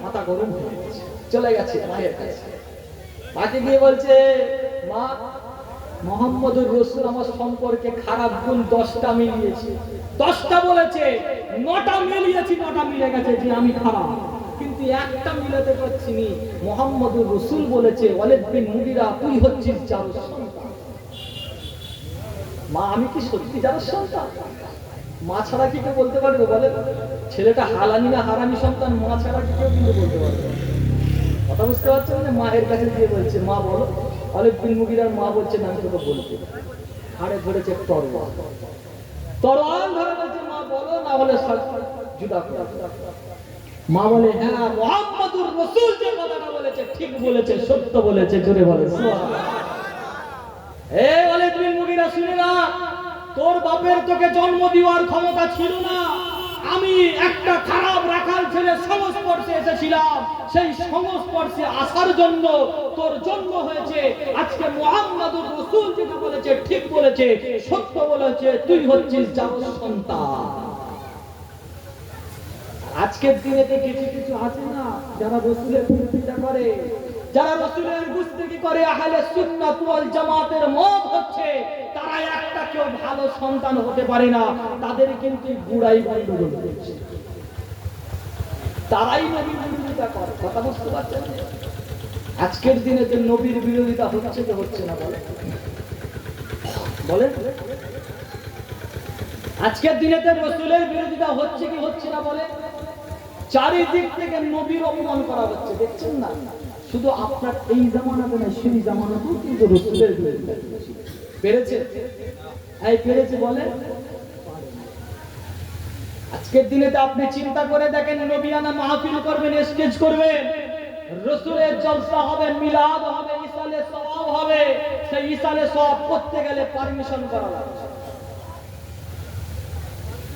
মাথা গরম হয়ে গেছে, চলে গেছে মায়ের কাছে। মাকে গিয়ে বলছে মা, মুহাম্মদুর রাসূল আমার সম্পর্কে খারাপ গুণ 10টা মিলিয়েছে। 10টা বলেছে, 9টা মিলিয়েছি, 9টা মিলে গেছে যে আমি খারাপ, কিন্তু একটা মিলাতে পারছি না। মুহাম্মদুর রাসূল বলেছে খালিদ বিন মুগিরা তুই হচ্ছিস জারজ সন্তান। মা আমি কি সত্যি জারজ সন্তান? মা ছাড়া কি কেউ বলতে পারবে? বলে ছেলেটা হালানি না হারামি সন্তান, মা ছাড়া কি কেউ কিন্তু বলতে পারবে? কথা বুঝতে পারছেন না? মায়ের কাছে গিয়ে বলছে মা বলো। খালিদ বিন মুগিরার মা বলছে না আমি তোকে বলতে। হাড়ে ধরেছে তরোয়াল, তরোয়াল ধরে বলছে মা বলো, না হলে জুদা করে। মা বলে হ্যাঁ মুহাম্মদুর রাসূল যে কথাটা বলেছে ঠিক বলেছে, সত্য বলেছে। জোরে বলে সুবহানাল্লাহ। এই খালিদ বিন মুগিরা শুনে না, তোর বাপের তোকে জন্ম দেওয়ার ক্ষমতা ছিল না। আমি একটা খারাপ রাখাল ছেলে সংস্পর্শে এসেছিলাম, সেই সংস্পর্শে আসার জন্য তোর জন্ম হয়েছে। আজকে মুহাম্মদুর রাসূল যেটা বলেছে ঠিক বলেছে, সত্য বলেছে, তুই হচ্ছিস জারজ সন্তান। আজকের দিনে তো কিছু কিছু আছে না যারা রাসূলের বিরোধিতা করে, যারা রাসূলের গুস্তাখি করে, আহলে সুন্নাত ওয়াল জামাতের মত হচ্ছে তারা একটা কেউ ভালো সন্তান হতে পারে না। তাদের কিন্তু গুড়াই গন্ডগোল করছে, তারাই নবীর বিরোধিতা করে। কথা বুঝতে পারছেন? আজকের দিনে যে নবীর বিরোধিতা হচ্ছে কি হচ্ছে না বলে বলে আজকের দিনে যে রাসূলের বিরোধিতা হচ্ছে কি হচ্ছে না বলে। চারিদিক থেকে নবীর অপমান করা হচ্ছে, দেখছেন না? শুধু আপনার এই জামানাতে না, সেই জামানাতেও কিন্তু রাসূলের বিরোধিতা পেরেছে। এই পেরেছে বলে। আজকের দিনে তো আপনি চিন্তা করে দেখেন, নবিয়ানা মাহফিল করবেন, স্টেজ করবেন, রাসূলের জলসা হবে, মিলাদ হবে, ইসালে সওয়াব হবে, সেই ইসালে সব করতে গেলে পারমিশন করা লাগবে।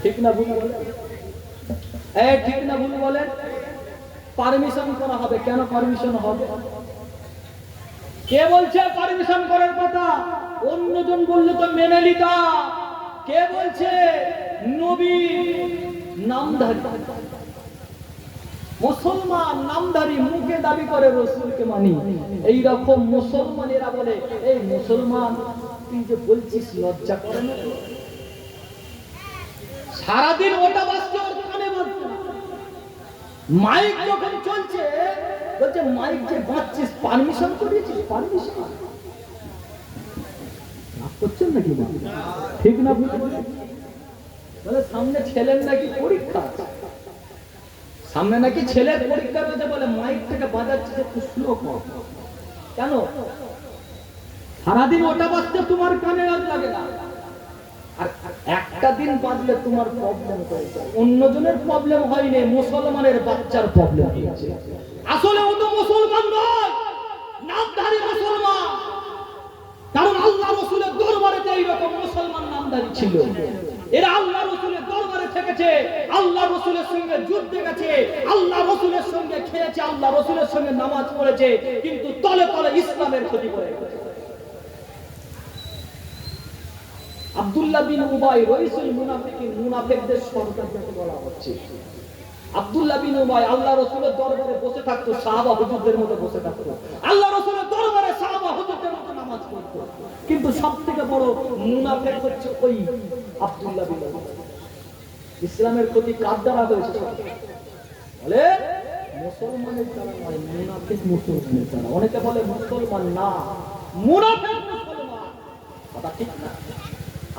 ঠিক না ভুল বলে? ঠিক না ভুল বলে? পারমিশন করা হবে। কেন পারমিশন হবে? কে বলছে পারমিশন করার কথা? অন্যজন বললে তো মেনে নিতাম। কে বলছে? নবী নামধারী মুসলমান, নামধারী, মুখে দাবি করে রাসূলকে মানি, এই রকম মুসলমানেরা বলে, এই মুসলমান তুই যে বলছিস লজ্জা করে না? সারাদিন ওটা বাজছে, ওর কানে বাজছে না। মাইক যখন চলছে বলছে মাইক যে বাজছিস পারমিশন করেছিস? পারমিশন করছেন নাকি? ঠিক না বলে সামনে ছেলের নাকি পরীক্ষা, সামনে নাকি ছেলের পরীক্ষা রয়েছে, বলে মাইক থেকে বাজাচ্ছে একটু স্লো কর। কেন? সারাদিন ওটা বাজতে তোমার কানে লাগে না, আর একটা দিন বাজলে তোমার প্রবলেম হয়েছে। অন্যজনের প্রবলেম হয়নি, মুসলমানের বাচ্চার প্রবলেম হয়েছে। আসলে ও তো মুসলমান নয়, নামধারী মুসলমান। কারণ আল্লাহ রাসূলের দরবারে এইরকম মুসলমান নামধারী ছিল। এরা আল্লাহ রাসূলের দরবারে থেকেছে, আল্লাহ রাসূলের সঙ্গে যুদ্ধে গেছে, আল্লাহ রাসূলের সঙ্গে খেয়েছে, আল্লাহ রাসূলের সঙ্গে নামাজ পড়েছে, কিন্তু তলে তলে ইসলামের ক্ষতি করে গেছে। আব্দুল্লাহ বিন উবাই রাইসুল মুনাফিকিন, মুনাফিকদের সরদার যাকে বলা হচ্ছে। আব্দুল্লাহ বিন উবাই আল্লাহ রাসূলের দরবারে বসে থাকতো, সাহাবা হুজুরদের মতো বসে থাকতো। আল্লাহ রাসূলের দরবারে সাহাবা হুজুরদের মতো নামাজ পড়তো। কিন্তু সবথেকে বড় মুনাফিক হচ্ছে ওই আব্দুল্লাহ বিন উবাই। ইসলামের ক্ষতি কার দ্বারা হয়েছে? বলে মুসলমানের দ্বারা নয়, মুনাফিক মুসলমানের দ্বারা। অনেকে বলে মুসলমান না, মুনাফিক মুসলমান। কথা ঠিক না?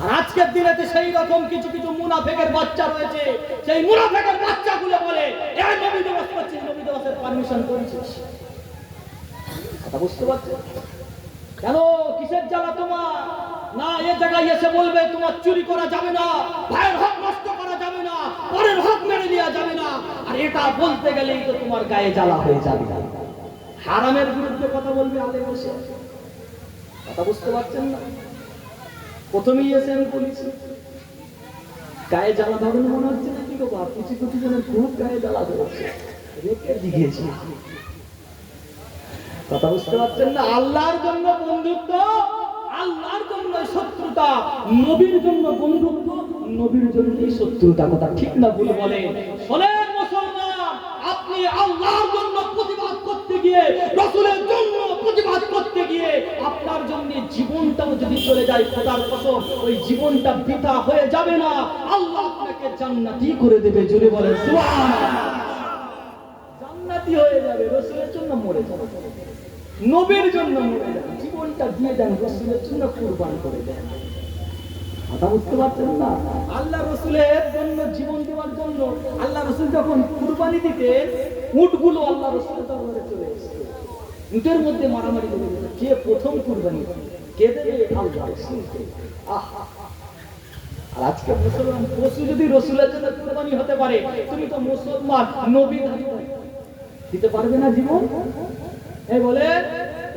আর আজকের দিনে সেই রকম কিছু কিছু মুনাফিকের বাচ্চা রয়েছে, সেই মুনাফিকের বাচ্চাগুলো বলে এই নবী দিবস করছিস, নবী দিবসের পারমিশন করেছিস। কথা বুঝতে পারছো? কেন? কিসের জ্বালা তোমার? না এই জায়গায় এসে বলবে তোমার চুরি করা যাবে না, ভাইয়ের হক নষ্ট করা যাবে না, পরের হক মেরে নেওয়া যাবে না। আর এটা বলতে গেলেই তো তোমার গায়ে জ্বালা হয়ে যাবে। হারামের বিরুদ্ধে কথা বলবে আলেম এসে। কথা বুঝতে পারছেন না? প্রথমেই এসে আমি বলেছি গায়ে জ্বালা ধরেন মনে হচ্ছে না কি গো? কিছু কিছু জনের খুব গায়ে জ্বালা ধরেছে, রেখে দিয়েছি। কথা বুঝতে পারছেন না? আল্লাহর জন্য বন্ধুত্ব, আল্লাহর জন্য শত্রুতা, নবীর জন্য বন্ধুত্ব, নবীর জন্যই শত্রুতা। কথা ঠিক না ভুল বলে? শোনেন মুসলমান, আপনি আল্লাহর জন্য প্রতিবাদ করতে গিয়ে, রাসূলের জন্য প্রতিবাদ করতে গিয়ে আপনার জন্য জীবনটাও যদি চলে যায়, খোদার কসম ওই জীবনটা বৃথা হয়ে যাবে না। আল্লাহ আপনাকে জান্নাতি করে দেবে। জোরে বলেন সুবহানাল্লাহ। জান্নাতি হয়ে যাবে, রাসূলের জন্য মরে যাবে, নবীর জন্য মরে যাবে, জীবনটা দিয়ে দেন, রাসূলের জন্য কুরবান করে দেন। কথা বুঝতে পারছেন না? আল্লাহ রাসূলের জন্য জীবন দেওয়ার জন্য আল্লাহ রাসূল যখন কুরবানি দিতেন, উটগুলো আল্লাহ রাসূলের দরবারে চলে এসেছে। উটের মধ্যে মারামারি করে কে প্রথম কুরবানি কে দেবে? আল্লাহ রাসূল। আর আজকে মুসলমান পশু যদি রাসূলের জন্য কুরবানি হতে পারে, তুমি তো মুসলমান, নবী দিতে পারবে না জীবন? এই বলে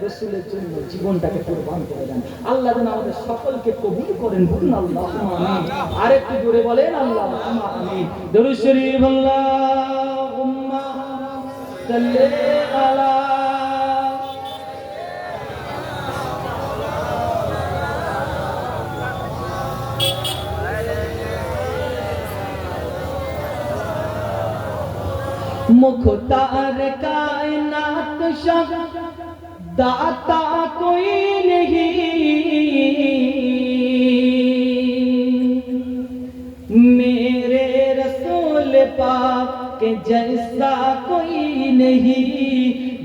রাসূলের জন্য জীবনটাকে কুরবান করে দেন। আল্লাহ যেন আমাদের সকলকে কবুল করেন। বলুন আল্লাহুম্মা আমিন। আরেকটু জোরে বলেন আল্লাহুম্মা আমিন। দরুদ শরীফ আল্লাহুম্মা সাল্লি আলা मुख्तार कायनात शब दाता कोई नहीं, मेरे रसूल पाक के जैसा कोई नहीं,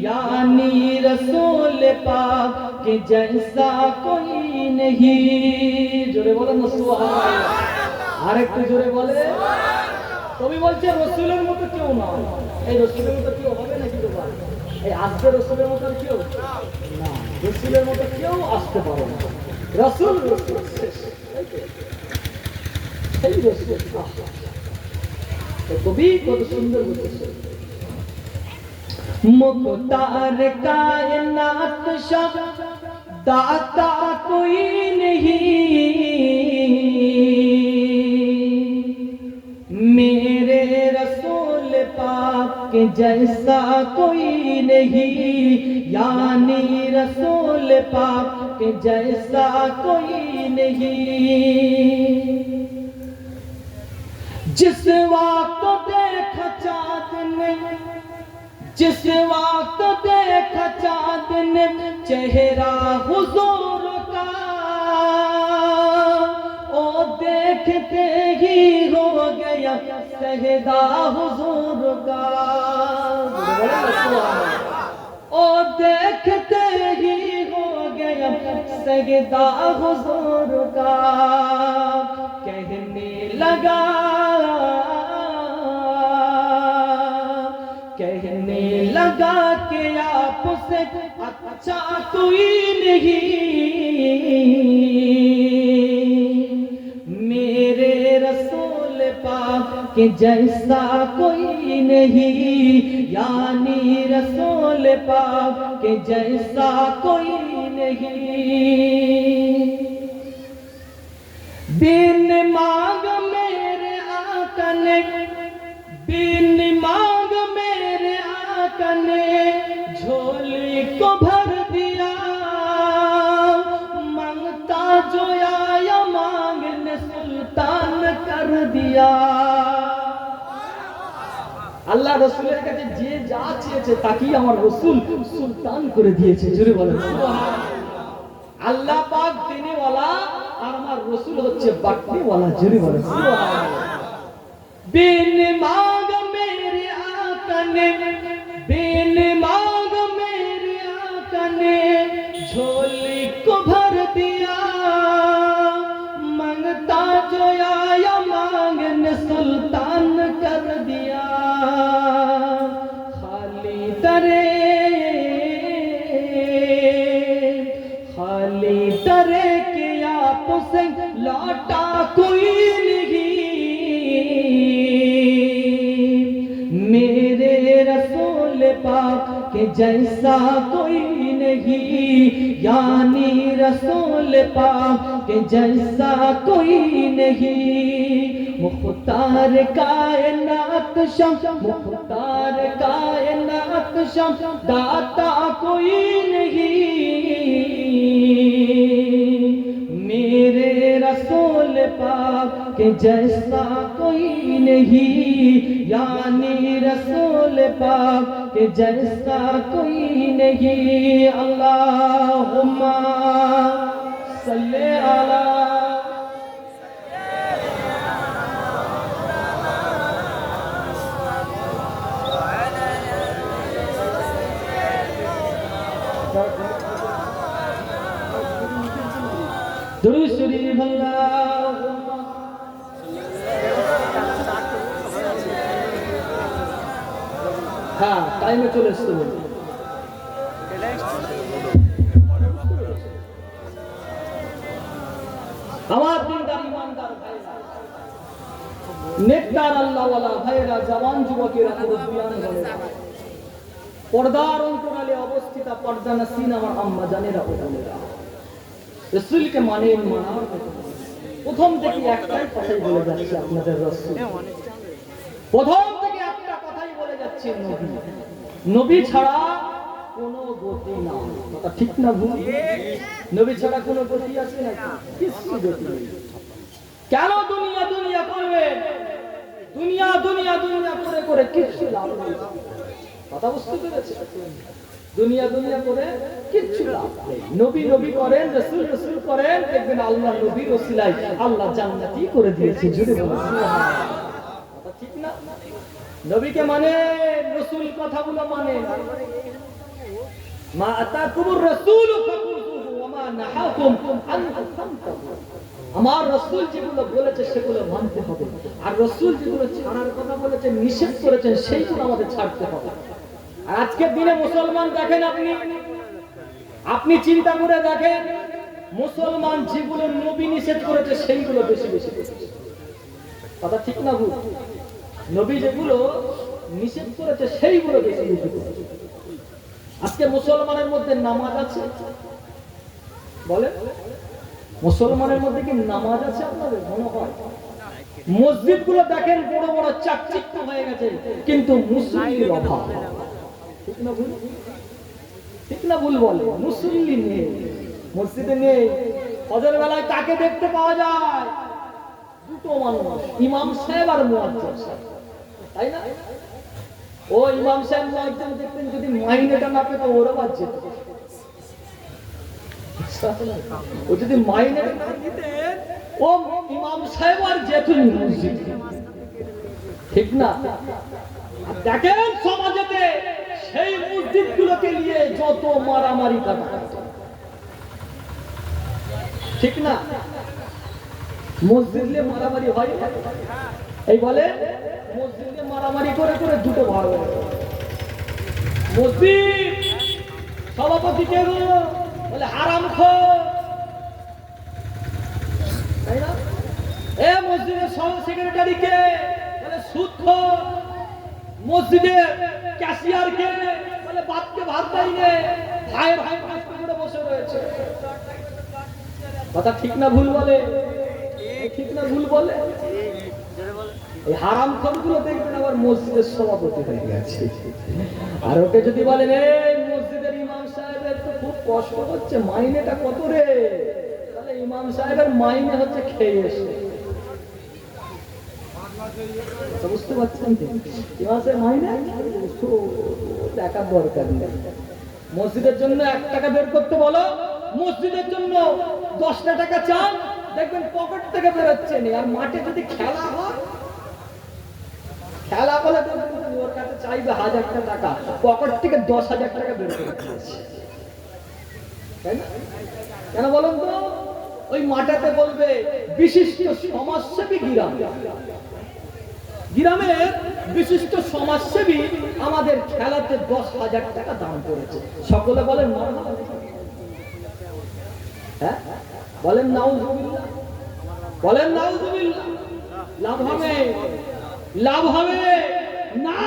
यानी रसूल पाक के जैसा कोई नहीं। जोरे बोलो ना सुबहानाल्लाह। আরেকটু জোরে বলে। কবি বলছে রাসূলের মতো কেউ না। এই রাসূলের মতো কেউ হবে নাকি বাবা? এই আসবে রাসূলের মতো কেউ না, রাসূলের মতো কেউ আসতে পারে না। রাসূল রাসূল শেষ, এই রাসূল। কবি কত সুন্দর বলছে, মুখতার কায়নাত শব दाता कोई नहीं मेरे रसूल पाक के जैसा कोई नहीं, यानी रसूल पाक के जैसा कोई नहीं। जिस वक्त देखा चाँद ने, जिस वक्त देखा चाँद ने चेहरा हुजूर का, ओ देखते ही हो गया सहदा हुजूर का। ओ देखते ही हो गया सहदा हुजूर का। कहने लगा, कहने लगा कि आपसे अच्छा कोई नहीं मेरे रसूल पाक के जैसा कोई नहीं, यानी रसूल पाक के जैसा कोई नहीं। बिन मांग मेरे आका ने, बिन मांग मेरे आका ने झोली को भर दिया। मांगता जो आया मांगने सुल्तान कर दिया। আল্লাহ রাসূলের কাছে যে যা চেয়েছে তাকেই আমার রাসূল সুলতান করে দিয়েছে। জোরে বলেন সুবহানাল্লাহ। আল্লাহ পাক দেনেওয়ালা আর আমার রাসূল হচ্ছে বাটনেওয়ালা। জোরে বলেন সুবহানাল্লাহ। बिन मांग मेरे आका ने, बिन मांग मेरे आका ने झोली को भर दिया। मांगता जो आया मांगने सुल्तान कर दिया। खाली दरे, खाली दरे के आप से लौटा कोई नहीं मेरे रसूल पाक के जैसा कोई नहीं, यानी रसूल पाक के जैसा कोई नहीं। मुख्तार कायनात शम, मुख्तार कायनात शम, दाता कोई नहीं मेरे रसूल पाक के जैसा कोई नहीं, यानी रसूल पाक के जैसा कोई नहीं। अल्लाहुम्मा सल्ले अला दुरूद शरीफ। अल्लाहुम्मा हाँ टाइम चले আসতে বলি। আমার দিনদার ইমানদার ভাইরা, নেককার আল্লাহওয়ালা ভাইরা, জওয়ান যুবকেরা, মুরব্বিয়ান বলেরা, পর্দার অন্তরালে অবস্থিত পর্দানাসীন আমার আম্মা জানেরা ও বোনেরা, রাসূলকে মানেন, মানার প্রথম থেকে একটাই কথাই বলে যাচ্ছে আপনাদের রাসূল। প্রথম থেকে একটা কথাই বলে যাচ্ছে নবী। নবী ছাড়া কোনো গতি না। কথা ঠিক না ভুল? নবী ছাড়া কোনো গতি আছে নাকি? কিছু গতি নেই। কেন দুনিয়া দুনিয়া করবে? দুনিয়া দুনিয়া দুনিয়া করে করে কিছু লাভ নেই। কথা বুঝতে পেরেছে? দুনিয়া দুনিয়া করে কিচ্ছু লাভ নেই। নবী নবী করেন, রাসূল রাসূল করেন, দেখবেন আল্লাহ নবীর ওসিলায় আল্লাহ জান্নাতি করে দিয়েছে। জুড়ে বলুন সুবহানাল্লাহ। কথা ঠিক না? নবীকে মানে, রাসূল কথাগুলো মানে। মা আতাকুমুর রাসূল ফাকুযুহু ওয়া মা নাহাকুম আনহু ফান্তাহু। আমার রাসূল যেগুলো বলেছে সেগুলো মানতে হবে, আর রাসূল যেগুলো ছাড়ার কথা বলেছেন, নিষেধ করেছেন, সেইগুলো আমাদের ছাড়তে হবে। আজকের দিনে মুসলমান দেখেন, আপনি চিন্তা করে দেখেন, মুসলমান যেগুলো নবী নিষেধ করেছে সেইগুলো বেশি বেশি করছে। কথা ঠিক না ভুল? নবী যেগুলো নিষেধ করেছে সেইগুলো বেশি বেশি করছে। আজকে মুসলমানের মধ্যে নামাজ আছে, বলে মুসলমানের মধ্যে কি নামাজ আছে আপনাদের মনে হয়? মসজিদ গুলো দেখেন বড় বড় চাকচিক্য হয়ে গেছে, কিন্তু মুসল্লির অভাব। ঠিক না ভুল? ঠিক না ভুল বলে? মুসল্লি নেই, মসজিদে নেই। ফজর বেলায় কাকে দেখতে পাওয়া যায়? দুটো মানুষ, ইমাম সাহেব আর মুয়াজ্জিন সাহেব, তাই না? ও ইমাম সাহেব মুয়াজ্জিন দেখতেন, যদি মাইনেটা না পেত ওরা বাদ যেত। ও যদি মাইনে না দিতেন, ও ইমাম সাহেব আর যেতুন মসজিদ। ঠিক না? দেখেন সমাজেতে সেই মসজিদ গুলোকে নিয়ে যত মারামারি কাটা, ঠিক না? মসজিদে মারামারি হয়, এই বলে মসজিদে মারামারি করে করে দুটো ভাগ হয়ে গেল। মসজিদ সভাপতি কে বলে হারামখোর, তাই না? এ মসজিদের সেক্রেটারি কে বলে সুদখোর, মসজিদের ক্যাশিয়ার কে বলে বাপকে ভাত দেয়নি, ভাইয়ের ভাই কষ্ট করে বসে রয়েছে। কথা ঠিক না ভুল বলে? ঠিক না ভুল বলে? এই হারামখোর গুলো দেখবেন আবার মসজিদের সভাপতি হয়ে গেছে। আর ওকে যদি বলেন এই মসজিদের ইমাম সাহেবের তো খুব কষ্ট হচ্ছে, মাইনেটা কত রে? তাহলে ইমাম সাহেবের মাইনে হচ্ছে খেয়ে এসে। বুঝতে পারছেন? ইমাম সাহেব মাইনে দেখার দরকার নেই। মসজিদের জন্য 1 টাকা বের করতে বলো, মসজিদের জন্য 10টা টাকা চান, দেখবেন পকেট থেকে বেরোচ্ছে না। আর মাঠে যদি খেলা হয়, খেলা বলে ওর কাছে চাইবে 1000টা টাকা, পকেট থেকে 10,000 টাকা বের করে দিয়েছে, তাই না? কেন বলুন তো? ওই মাঠেতে বলবে বিশিষ্ট সমাজসেবী গ্রামের বিশিষ্ট সমাজসেবী আমাদের খেলাতে 10,000 টাকা দান করেছে। সকলে বলেন মারহাবা, হ্যাঁ বলেন নাউজুবিল্লাহ, বলেন নাউজুবিল্লাহ। লাভ হবে? লাভ হবে না।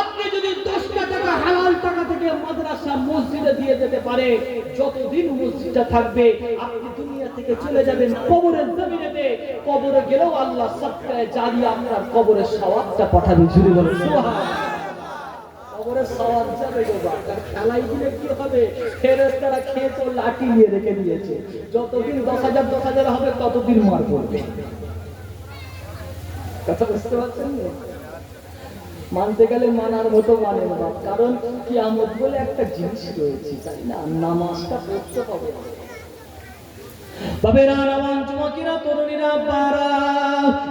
আপনি যদি 10টা টাকা হালাল টাকা থেকে মাদ্রাসা মসজিদে দিয়ে যেতে পারে, যতদিন মসজিদটা থাকবে আপনি দুনিয়া থেকে চলে যাবেন কবরের জমিনেতে, কবরে গেলেও আল্লাহ সাদকায়ে জারিয়া আপনার কবরের সওয়াবটা পাঠাবে। জুড়ে বলেন সুবহানাল্লাহ। কবরের সওয়াব যাবে বাবা। আর খেলাই দিলে কি হবে? ফেরেশতারা খেয়ে তো লাঠি নিয়ে রেখে দিয়েছে, যতদিন 10,000 হবে ততদিন মার পড়বে। কথা বুঝতে পারছেন? মানতে গেলে মানার মতো মানে না, কারণ কিয়ামত বলে একটা জিনিস রয়েছে, তাই না? নামাজটা পড়তে হবে। বাবেরা, রাওয়ান, যুবকেরা, তরুণীরা, বারা,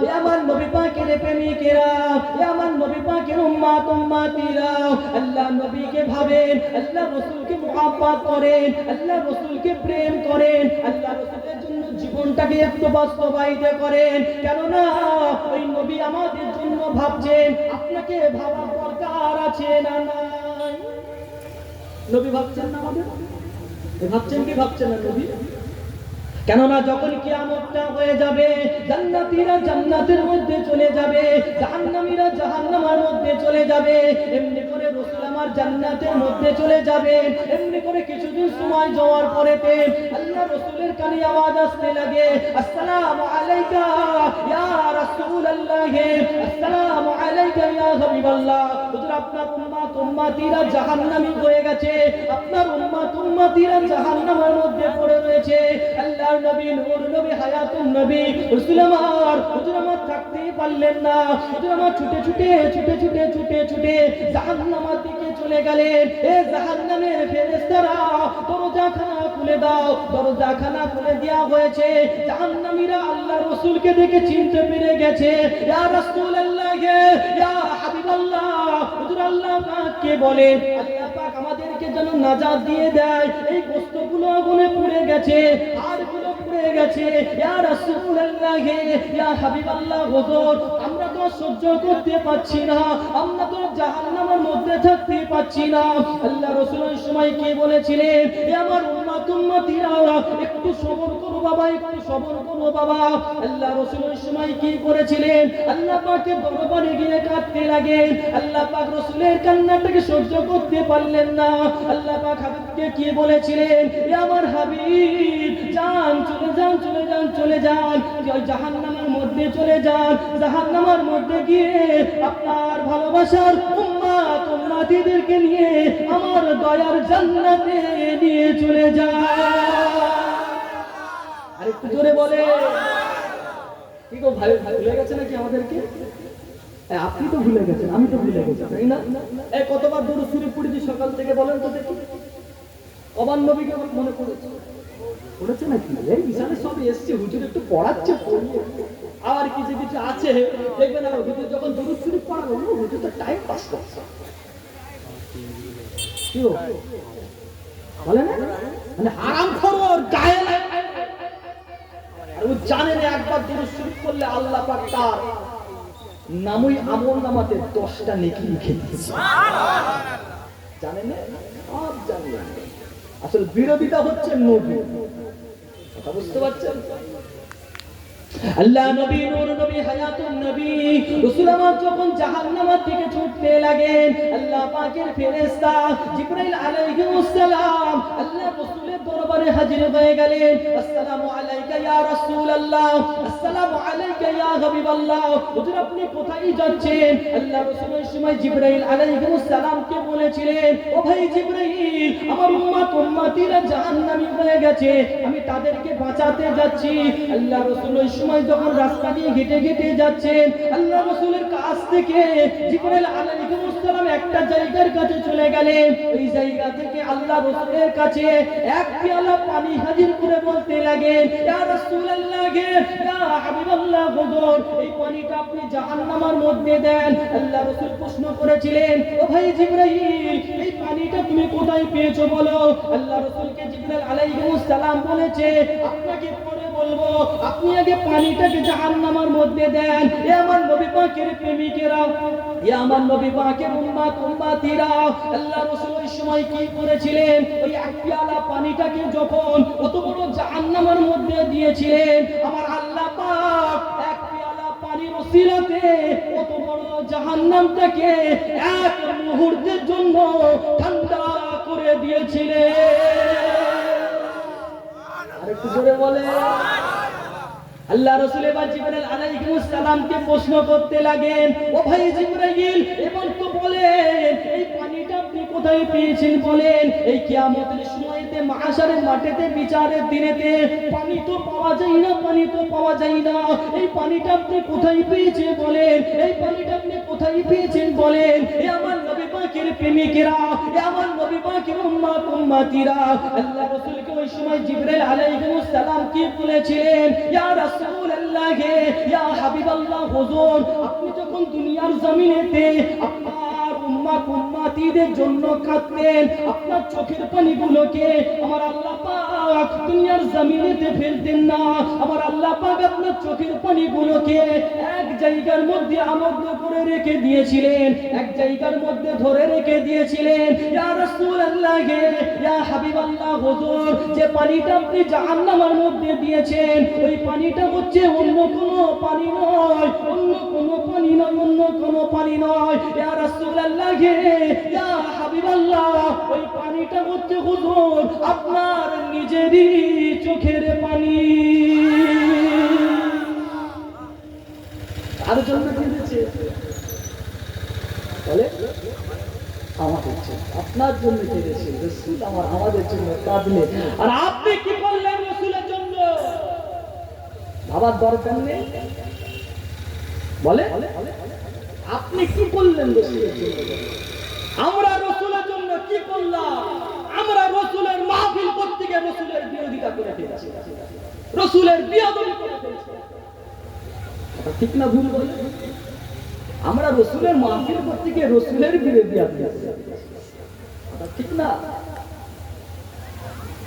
এ আমার নবী পাকের প্রেমিকেরা, এ আমার নবী পাকের উম্মত উম্মতিরা, আল্লাহ নবীকে ভাবেন, আল্লাহ রাসূলকে মুহাব্বত করেন, আল্লাহ রাসূলকে প্রেম করেন, আল্লাহ রাসূলের জন্য জীবনটাকে একটু বাস্তবায়িত করেন। কেননা ওই নবী আমাদের জন্য ভাবছেন। আপনাকে ভাবার দরকার আছে না নাই? নবী ভাবছেন না আমাদের? ভাবছেন কি ভাবছেন না নবী? কেননা যখন কিয়ামতটা হয়ে যাবে, জান্নাতীরা জান্নাতের মধ্যে চলে যাবে, জাহান্নামীরা জাহান্নামের মধ্যে চলে যাবে, এমনি করে রাসূল আমার জান্নাতের মধ্যে চলে যাবে। এমনি করে কিছুদিন সময় যাওয়ার পরেতে আল্লাহ রাসূলের কানে আওয়াজ আসতে লাগে, আসসালামু আলাইকা ইয়া রাসূলুল্লাহ, আসসালামু আলাইকা ইয়া হাবিবাল্লাহ। হুজুর আপনার উম্মত উম্মতিরা জাহান্নামী হয়ে গেছে, আপনার উম্মত উম্মতিরা জাহান্নামের মধ্যে পড়ে রয়েছে। আল্লাহ নবী, নূর নবী, হায়াতুন নবী, রাসূল আমার, হুজুর আমার থাকতেই পারলেন না, হুজুর আমার ছুটে ছুটে জাহান্নামের দিকে চলে গেলেন। এ জাহান্নামের ফেরেশতারা, দরজাখানা খুলে দাও। দরজাখানা খুলে দেওয়া হয়েছে। জাহান্নামীরা আল্লাহ রাসূলকে দেখে চিনতে পেরে গেছে। ইয়া রাসূলুল্লাহ, ইয়া হাবিবাল্লাহ, হুজুর আল্লাহ পাককে বলে আল্লাহ পাক আমাদেরকে যেন নাজাত দিয়ে দেয়। এই গোশতগুলো আগুনে পুড়ে গেছে, আর পুড়ে গেছে। ইয়া রাসূলুল্লাহ, ইয়া হাবিবাল্লাহ, হুজুর আমরা তো সহ্য করতে পারছি না, আমরা তো জাহান্নামের মধ্যে থাকতে পারছি না। আল্লাহ রাসূল ওই সময় কি বলেছিলেন? এ আমার উম্মত উম্মতিরা একটু সবর করো বাবা, একটু সবর করো বাবা। আল্লাহ রাসূল ওই সময় কি করেছিলেন? আল্লাহ পাকের দরবারে গিয়ে কাঁদতে লাগেন। আল্লাহ পাক রাসূলের কান্নাটাকে সহ্য করতে পারলেন না। আল্লাহ পাক হাবিবকে কি বলেছিলেন? এ আমার হাবিব, যান, চলে যান, চলে যান, চলে যান, জাহান্নামের মধ্যে চলে যান। জাহান্নামের মধ্যে গিয়ে আপনার ভালোবাসার উম্মত উম্মতিদেরকে নিয়ে আমার দয়ার জান্নাতে নিয়ে চলে যান। আর একটু জোরে বলে। কি গো ভাই, ভুলে গেছে নাকি আমাদেরকে? আপনি তো ভুলে গেছেন, আমি তো ভুলে গেছি, তাই না? এই কতবার দরুদ শরীফ পড়েছি সকাল থেকে, বলেন তো দেখি। অবান নবীকে মনে পড়েছে? পড়েছে নাকি? এই বিশালে সব এসছে, হুজুর একটু পড়াচ্ছে, পড়িয়ে আর কিছু কিছু আছে দেখবেন না, হুজুর যখন দরুদ শরীফ পড়ালো, হুজুর তো টাইম পাস করছে। কি বলে না, মানে আরাম খোর গায়ে লাগে। আর ও জানে না একবার দরুদ শরীফ পড়লে আল্লাহ পাক তার নামই আমল নামাতে 10টা নেকি লিখে দিয়েছে। জানেন না? সব জানেন। আসলে বিরোধিতা হচ্ছে নবী, কথা বুঝতে পারছেন? আল্লাহ নবী, নূর নবী, হায়াতুন নবী রাসূল আমার যখন জাহান্নাম থেকে ছুটতে লাগেন, আল্লাহ পাকের ফেরেশতা জিবরাইল আলাইহিস সালাম আল্লাহ রাসূলের দরবারে হাজির হয়ে গেলেন। আসসালামু আলাইকা ইয়া রাসূলুল্লাহ, আসসালামু আলাইকা ইয়া হাবিবাল্লাহ। হুজুর আপনি কোথায় যাচ্ছেন? আল্লাহ রাসূল ওই সময় জিবরাইল আলাইহিস সালামকে বলেছিলেন, ও ভাই জিবরাইল, আমার উম্মত উম্মতিরা জাহান্নামী হয়ে গেছে, আমি তাদেরকে বাঁচাতে যাচ্ছি। আল্লাহ রাসূল ওই সময় যখন রাস্তা দিয়ে হেঁটে হেঁটে যাচ্ছেন, আল্লাহ রাসূলের কাছ থেকে জিবরাইল আলাইহিস সালাম একটা জায়গার কাছে চলে গেলেন। ওই জায়গা থেকে আল্লাহ রাসূলের কাছে এক পেয়ালা পানি হাজির করে বলতে লাগেন, ইয়া রাসূলুল্লাহ, ইয়া হাবিবাল্লাহ, হুজুর এই পানিটা আপনি জাহান্নামের মধ্যে দেন। আল্লাহ রাসূল প্রশ্ন করেছিলেন, ও ভাই জিবরাইল, এই পানিটা তুমি কোথায় পেয়েছো বলো। আল্লাহ রাসূলকে জিবরাইল আলাইহিস সালাম বলেছে, আপনাকে পরে বলবো, আপনি আগে পানিটাকে জাহান্নামের মধ্যে দেন। এ আমার নবী পাকের প্রেমিকেরা, এ আমার নবী পাকের উম্মত উম্মতিরা, আল্লাহ রাসূল ওই সময় কি করেছিলেন? ওই এক পেয়ালা পানিটাকে যখন কত বড় জাহান্নামের মধ্যে দিয়েছিলেন, আমার আল্লাহ পাক এক পেয়ালা পানির ওসিলাতে কত বড় জাহান্নামটাকে এক মুহূর্তের জন্য ঠান্ডা করে দিয়েছিলেন। আরেকটু জোরে বলে। আল্লাহ রাসূল এবার জিবরাইল আলাইহিস সালামকে প্রশ্ন করতে লাগেন, ও ভাই জিবরাইল, এবার তো বলেন এই পানিটা আপনি কোথায় পেয়েছেন বলেন। এই কিয়ামতের সময়তে মাহশারের মাঠেতে বিচারের দিনেতে পানি তো পাওয়া যায় না, পানি তো পাওয়া যায় না, এই পানিটা আপনি কোথায় পেয়েছেন বলেন, এই পানিটা আপনি কোথায় পেয়েছেন বলেন। এ আমার নবী পাকের প্রেমিকেরা, এ আমার নবী পাকের উম্মত উম্মতিরা, আল্লাহ রাসূলকে ওই সময় জিবরাইল আলাইহিস সালাম কি বলেছিলেন, ইয়া রাসূলুল্লাহ, ইয়া হাবিবাল্লাহ, হুজুর আপনি যখন দুনিয়ার জমিনেতে আপনার উম্মত উম্মতিদের জন্য কাঁদতেন, আপনার চোখের পানিগুলোকে আমার আল্লাহ পাক দুনিয়ার জমিনেতে ফেলতেন না। আমার আল্লাহ পাক আপনার চোখের পানিগুলোকে এক জায়গার মধ্যে আবদ্ধ করে রেখে দিয়েছিলেন, এক জায়গার মধ্যে ধরে রেখে দিয়েছিলেন। ইয়া রাসূলুল্লাহ, ইয়া হাবিবাল্লাহ, হুজুর যে পানিটা আপনি জাহান্নামের মধ্যে দিয়েছেন, ওই পানিটা হচ্ছে অন্য কোনো পানি নয়, অন্য কোনো পানি নয়, অন্য কোনো পানি নয়। ইয়া রাসূলুল্লাহ, ইয়া হাবিবাল্লাহ, ওই পানিটা হচ্ছে হুজুর আপনার নিজেরই চোখের পানি। আর জন্য কেঁদেছে বলে, আমাদের জন্য, আপনার জন্য কেঁদেছে রাসূল, আমাদের জন্য কাঁদলেন। আর আপনি কি করলেন রাসূলের জন্য? ভাবার দরকার নেই, বলে আপনি কি করলেন রাসূলের জন্য? আমরা রাসূলের জন্য কি করলাম? আমরা রাসূলের মাহফিল করতে গিয়ে রাসূলের বিরোধিতা করে ফেলেছি, রাসূলের বিয়াদবি করে ফেলেছি। ঠিক না ভুল বলে? আমরা রাসূলের মাহফিল করতে গিয়ে রাসূলের বিরোধিতা করেছি, ঠিক না?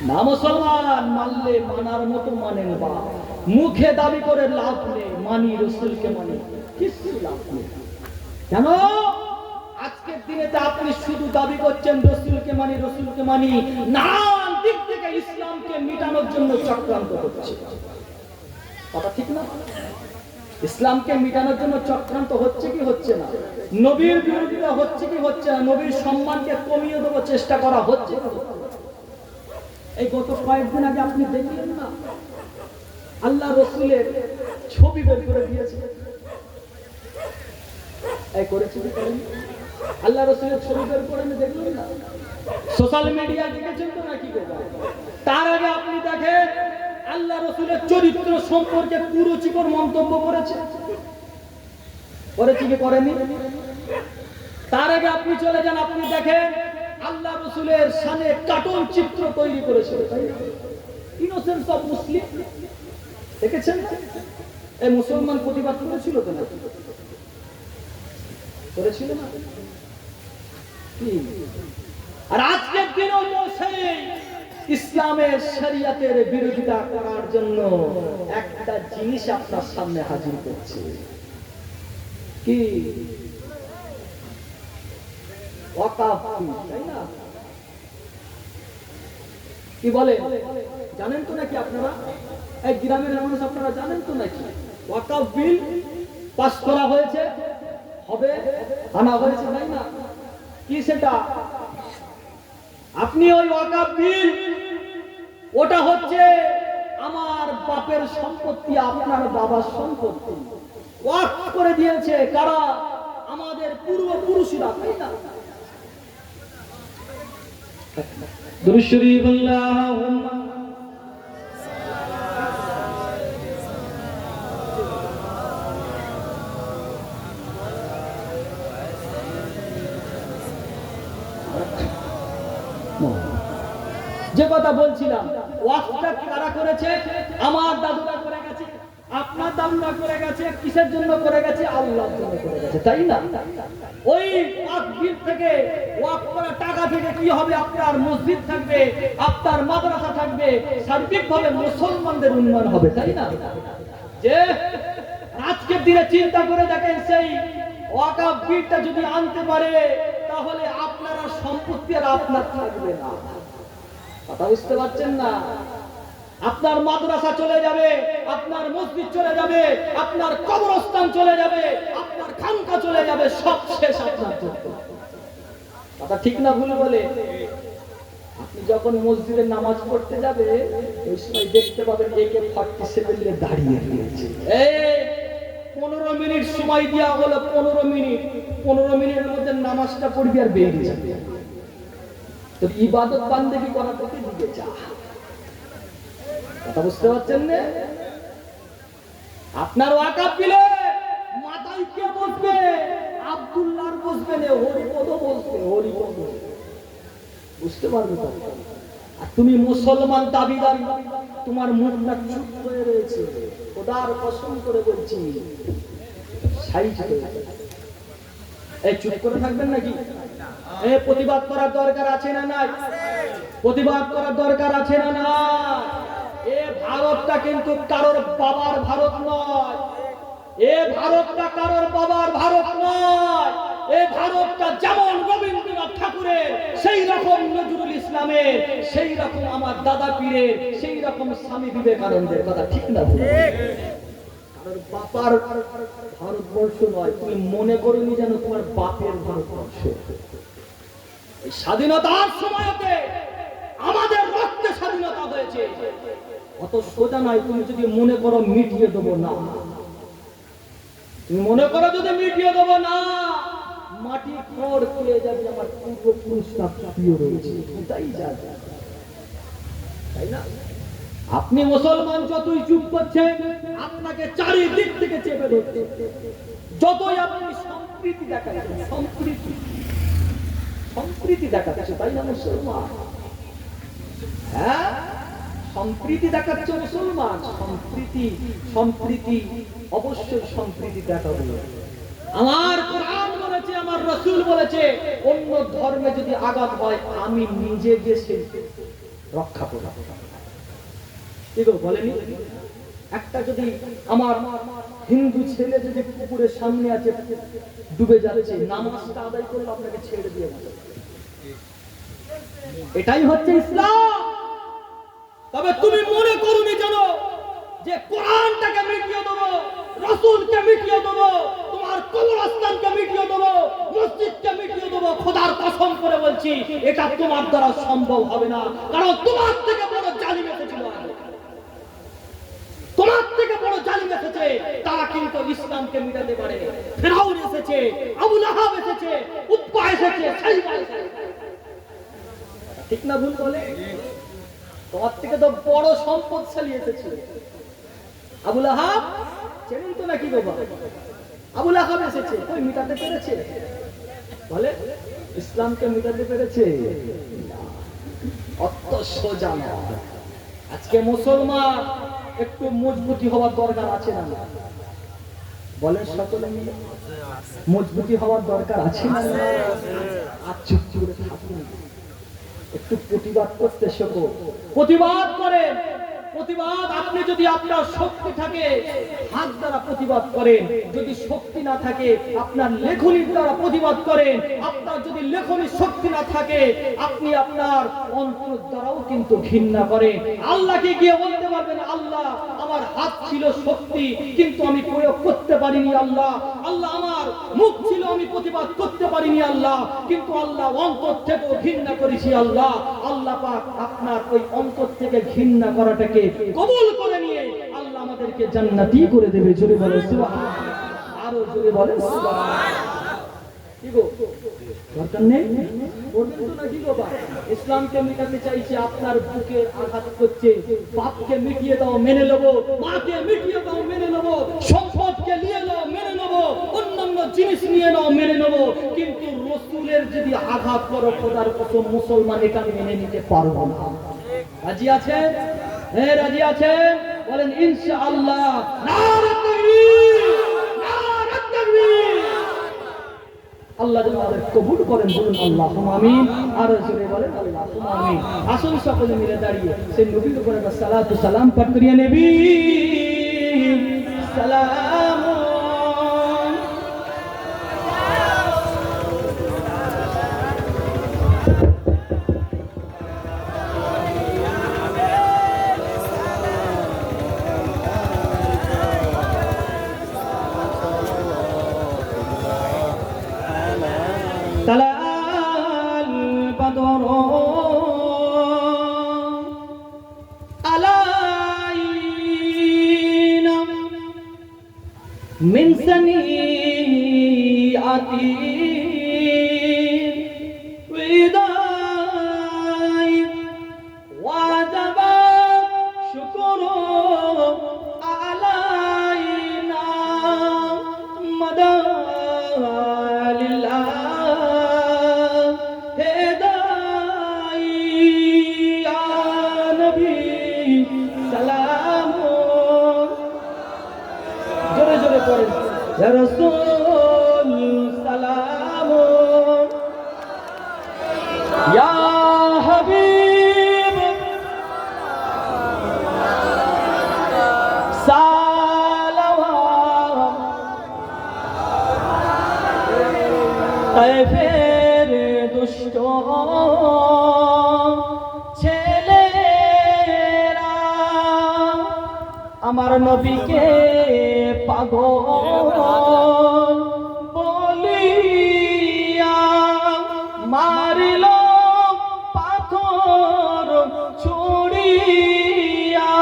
না মুসলমান, মানলে মানার মতো মানেন, বা মুখে দাবি করে লাভ নেই, মানি রাসূলকে মানি, কিছু লাভ নেই। কেন? আজকের দিনে আপনি শুধু দাবি করছেন রাসূলকে মানি, রাসূলকে মানি, নানান দিক থেকে ইসলামকে মিটানোর জন্য চক্রান্ত হচ্ছে। কথা ঠিক না? ইসলামকে মিটানোর জন্য চক্রান্ত হচ্ছে কি হচ্ছে না? নবীর বিরোধিতা হচ্ছে কি হচ্ছে না? নবীর সম্মানকে কমিয়ে দেওয়ার চেষ্টা করা হচ্ছে। এই গত কয়েকদিন আগে আপনি দেখলেন না, আল্লাহ রসুলের ছবি বের করে দিয়েছে। এই করেছে কি করেনি? আল্লাহ রসুলের ছবি বের করে দেখলেন না? সোশ্যাল মিডিয়া দেখেছেন তো নাকি? তার আগে আপনি দেখেন আল্লাহ রসুলের চরিত্র সম্পর্কে কুরুচিকর মন্তব্য করেছে কি করেনি? তার আগে আপনি চলে যান, আপনি দেখেন আল্লাহ রসুলের সামনে কার্টুন চিত্র তৈরি করেছিল। ইনোসেন্স অফ মুসলিম দেখেছেন? এই মুসলমান প্রতিবাদ করেছিল তো না? করেছিল না? আর আজকের দিনও তো সেই ইসলামের শরিয়তের বিরোধিতা করার জন্য একটা জিনিস আপনার সামনে হাজির করছে। কি? ওয়াকাফ, তাই না? কি বলে জানেন তো নাকি আপনারা? এই গ্রামের মানুষ আপনারা জানেন তো নাকি? ওয়াকাফ বিল পাস করা হয়েছে, হবে, আনা হয়েছে, তাই না? কি সেটা? আপনি ওই ওয়াকাফ বিল, ওটা হচ্ছে আমার বাপের সম্পত্তি, আপনার বাবার সম্পত্তি। ওয়াকফ করে দিয়েছে কারা? আমাদের পূর্বপুরুষরা, তাই না? দুরূদ শরীফ আল্লাহুম্মা যে কথা বলছিলাম, ওয়াকফটা কারা করেছে? আমার দাদুরা করে গেছে, আপনার দাদুরা করে গেছে। কিসের জন্য করে গেছে? আল্লাহর জন্য করে গেছে, তাই না? ওই ওয়াকফ বিল থেকে, ওয়াকফ করা টাকা থেকে কি হবে? আপনার মসজিদ থাকবে, আপনার মাদ্রাসা থাকবে, সার্বিকভাবে মুসলমানদের উন্নয়ন হবে, তাই না? যে আজকের দিনে চিন্তা করে দেখেন, সেই ওয়াকফ বিলটা যদি আনতে পারে, তাহলে আপনারা সম্পত্তি আর আপনার থাকবে না। কথা বুঝতে পারছেন না? আপনার মাদ্রাসা চলে যাবে, আপনার মসজিদ চলে যাবে, আপনার কবরস্থান চলে যাবে, আপনার খানকা চলে যাবে, সব শেষ আপনার জন্য। কথা ঠিক না ভুল বলে? আপনি যখন মসজিদে নামাজ পড়তে যাবে, ওই সময় দেখতে পাবেন AK-47 দাঁড়িয়ে রয়েছে। এই 15 মিনিট সময় দেওয়া হলো, 15 মিনিট, 15 মিনিটের মধ্যে নামাজটা পড়বি আর বেরিয়ে যাবে। তো ইবাদত বান্দেগি করা থেকে দিকে যা। কথা বুঝতে পারছেন না? আপনার ওয়াকফ বিলে মাথায় কে বসবে? আব্দুল্লাহর বসবে না, হরিপদ বসবে, হরিপদ। বুঝতে পারবে তো? আর তুমি মুসলমান দাবিদার, তোমার মুখটা চুপ হয়ে রয়েছে। খোদার কসম করে বলছি, সাইজ এই চুপ করে থাকবেন নাকি? এই প্রতিবাদ করার দরকার আছে না নাই? প্রতিবাদ করার দরকার আছে না না? এ ভারতটা কিন্তু কারোর বাবার ভারত নয়। এ ভারতটা কারোর বাবার ভারত নয়। এ ভারতটা যেমন রবীন্দ্রনাথ ঠাকুরের, সেই রকম নজরুল ইসলামের, সেই রকম আমার দাদা পীরের, সেই রকম স্বামী বিবেকানন্দের। কথা ঠিক না? কারোর বাবার ভারতবর্ষ নয়। তুমি মনে করোনি যেন তোমার বাপের ভারতবর্ষ। এই স্বাধীনতার সময়তে আমাদের রক্তে স্বাধীনতা হয়েছে, অত সোজা নয়। তুমি যদি মনে করো মিটিয়ে দেবো না, তুমি মনে করো যদি মিটিয়ে দেবো না, মাটি খড় তুলে যাবে। আমার পূর্বপুরুষরা প্রিয় রয়েছে, তাই যাবে, তাই না? আপনি মুসলমান যতই চুপ করছেন, আপনাকে চারিদিক থেকে চেপে ধরছে। যতই আপনি সম্প্রীতি দেখাচ্ছেন, সম্প্রীতি দেখাচ্ছে, তাই না মুসলমান? হ্যাঁ, সম্প্রীতি দেখাচ্ছে মুসলমান। সম্প্রীতি অবশ্যই সম্প্রীতি দেখাবে। আমার কোরআন বলেছে, আমার রাসূল বলেছে, অন্য ধর্মে যদি আঘাত হয়, আমি নিজে গিয়ে রক্ষা করব। কি গো বলেনি? একটা যদি আমার হিন্দু ছেলে যদি পুকুরের সামনে আছে, ডুবে যাচ্ছে, নামাজটা আদায় করলে আপনাকে ছেড়ে দিয়ে যাবে। এটাই হচ্ছে ইসলাম। তবে তুমি মনে করুনি জানো যে কোরআনটাকে মিটিয়ে দেবো, রাসূলকে মিটিয়ে দেবো, তোমার কবরস্থানকে মিটিয়ে দেবো, মসজিদকে মিটিয়ে দেবো। খোদার কসম করে বলছি এটা তোমার দ্বারা সম্ভব হবে না, কারণ তোমার থেকে বড় জালিম এসেছিল আগে। তোমার থেকে বড় জালিম এসেছে, তারা কিন্তু ইসলামকে মিটাতে পারে। ফিরআউন এসেছে, আবু লাহাব এসেছে, উতবা এসেছে, সাইবা এসেছে। ঠিক না ভুল বলে? তোমার থেকে তো বড় সম্পদশালী এসেছে। আবু লাহাব চেনেন তো নাকি বাবা? আবু লাহাব এসেছে, কই মিটাতে পেরেছে? বলে ইসলামকে মিটাতে পেরেছে? অত সোজা না। আজকে মুসলমান একটু মজবুতি হওয়ার দরকার আছে না? বলেন সকলে মিলে, মজবুতি হওয়ার দরকার আছে না? আর চুপ করে থাকুন, একটু প্রতিবাদ করতে শেখো। প্রতিবাদ করেন, প্রতিবাদ আপনি যদি আপনার শক্তি থাকে হাত দ্বারা প্রতিবাদ করেন, যদি শক্তি না থাকে আপনার লেখনির দ্বারা প্রতিবাদ করেন, আপনার যদি লেখনির শক্তি না থাকে আপনি আপনার অন্তর দ্বারাও কিন্তু ঘৃণা করেন। আল্লাহকে গিয়ে বলতে পারবেন আল্লাহ আমার হাত ছিল শক্তি কিন্তু আমি প্রয়োগ করতে পারিনি আল্লাহ, আল্লাহ আমার মুখ ছিল আমি প্রতিবাদ করতে পারিনি আল্লাহ, কিন্তু আল্লাহ অন্তর থেকে ঘৃণা করেছি আল্লাহ। আল্লাহ পাক আপনার ওই অন্তর থেকে ঘৃণা করাটাকে কবুল করে নিয়ে আল্লাহ আমাদেরকে জান্নাতি করে দেবে। জোরে বলেন সুবহানাল্লাহ, আরো জোরে বলেন সুবহানাল্লাহ। কি গো দরকার নেই বলবেন তো নাকি গো? ইসলামকে মিটাতে চাইছে, আপনার বুকে আঘাত করছে। বাপকে মিটিয়ে দাও মেনে নেব, মাকে মিটিয়ে দাও মেনে নেব, সম্পদকে নিয়ে নাও মেনে নেব, অন্যান্য জিনিস নিয়ে নাও মেনে নেব, কিন্তু রাসূলের যদি আঘাত করো খোদার কসম মুসলমান এটা মেনে নিতে পারবো না। রাজি আছেন? হ্যাঁ রাজি আছেন? বলেন ইনশাআল্লাহ। নারে তাকবীর, নারে তাকবীর। আল্লাহ যেন আমাদের কবুল করেন, বলুন আল্লাহুম্মা আমিন। আর জোরে বলেন আল্লাহুম্মা আমিন। আসুন সকলে মিলে দাঁড়িয়ে সেই নবীর উপরে সালাতু সালাম পাঠ করিয়া নবী সালাম। طلع البدر علينا من سنيئتي وداي وجب شكر علينا مدى لله يا رسول سلام يا حبيب سلام طيفের দুষ্ট ছেলেরা আমার নবীকে পাগল বলিয়া মারিল পাথর ছুড়িয়া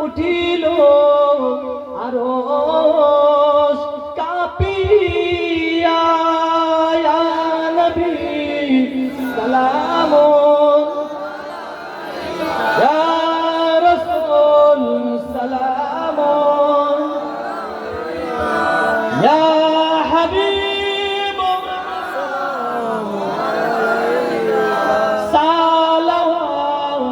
উঠিল আরশ কাঁপিয়া ইয়া নবী সালাম ইয়া রাসূল সালাম يا حبيب سلام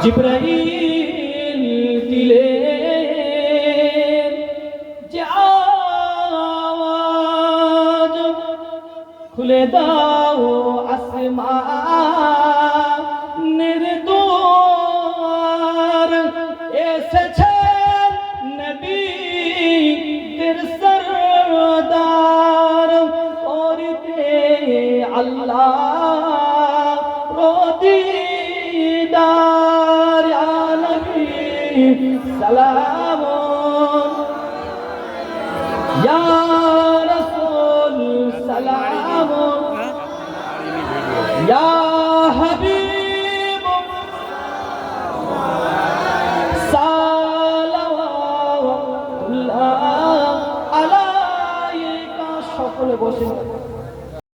জিবরাইল দিলেন যে আওয়াজ খুলে দাও আসমানের দুয়ার এসেছে सरदार और दे अल्लाह रो সালাম ইয়া রাসূল সালাম ইয়া হাবিব সালাওয়াতুল্লাহ আলাইকা। সকলে বসে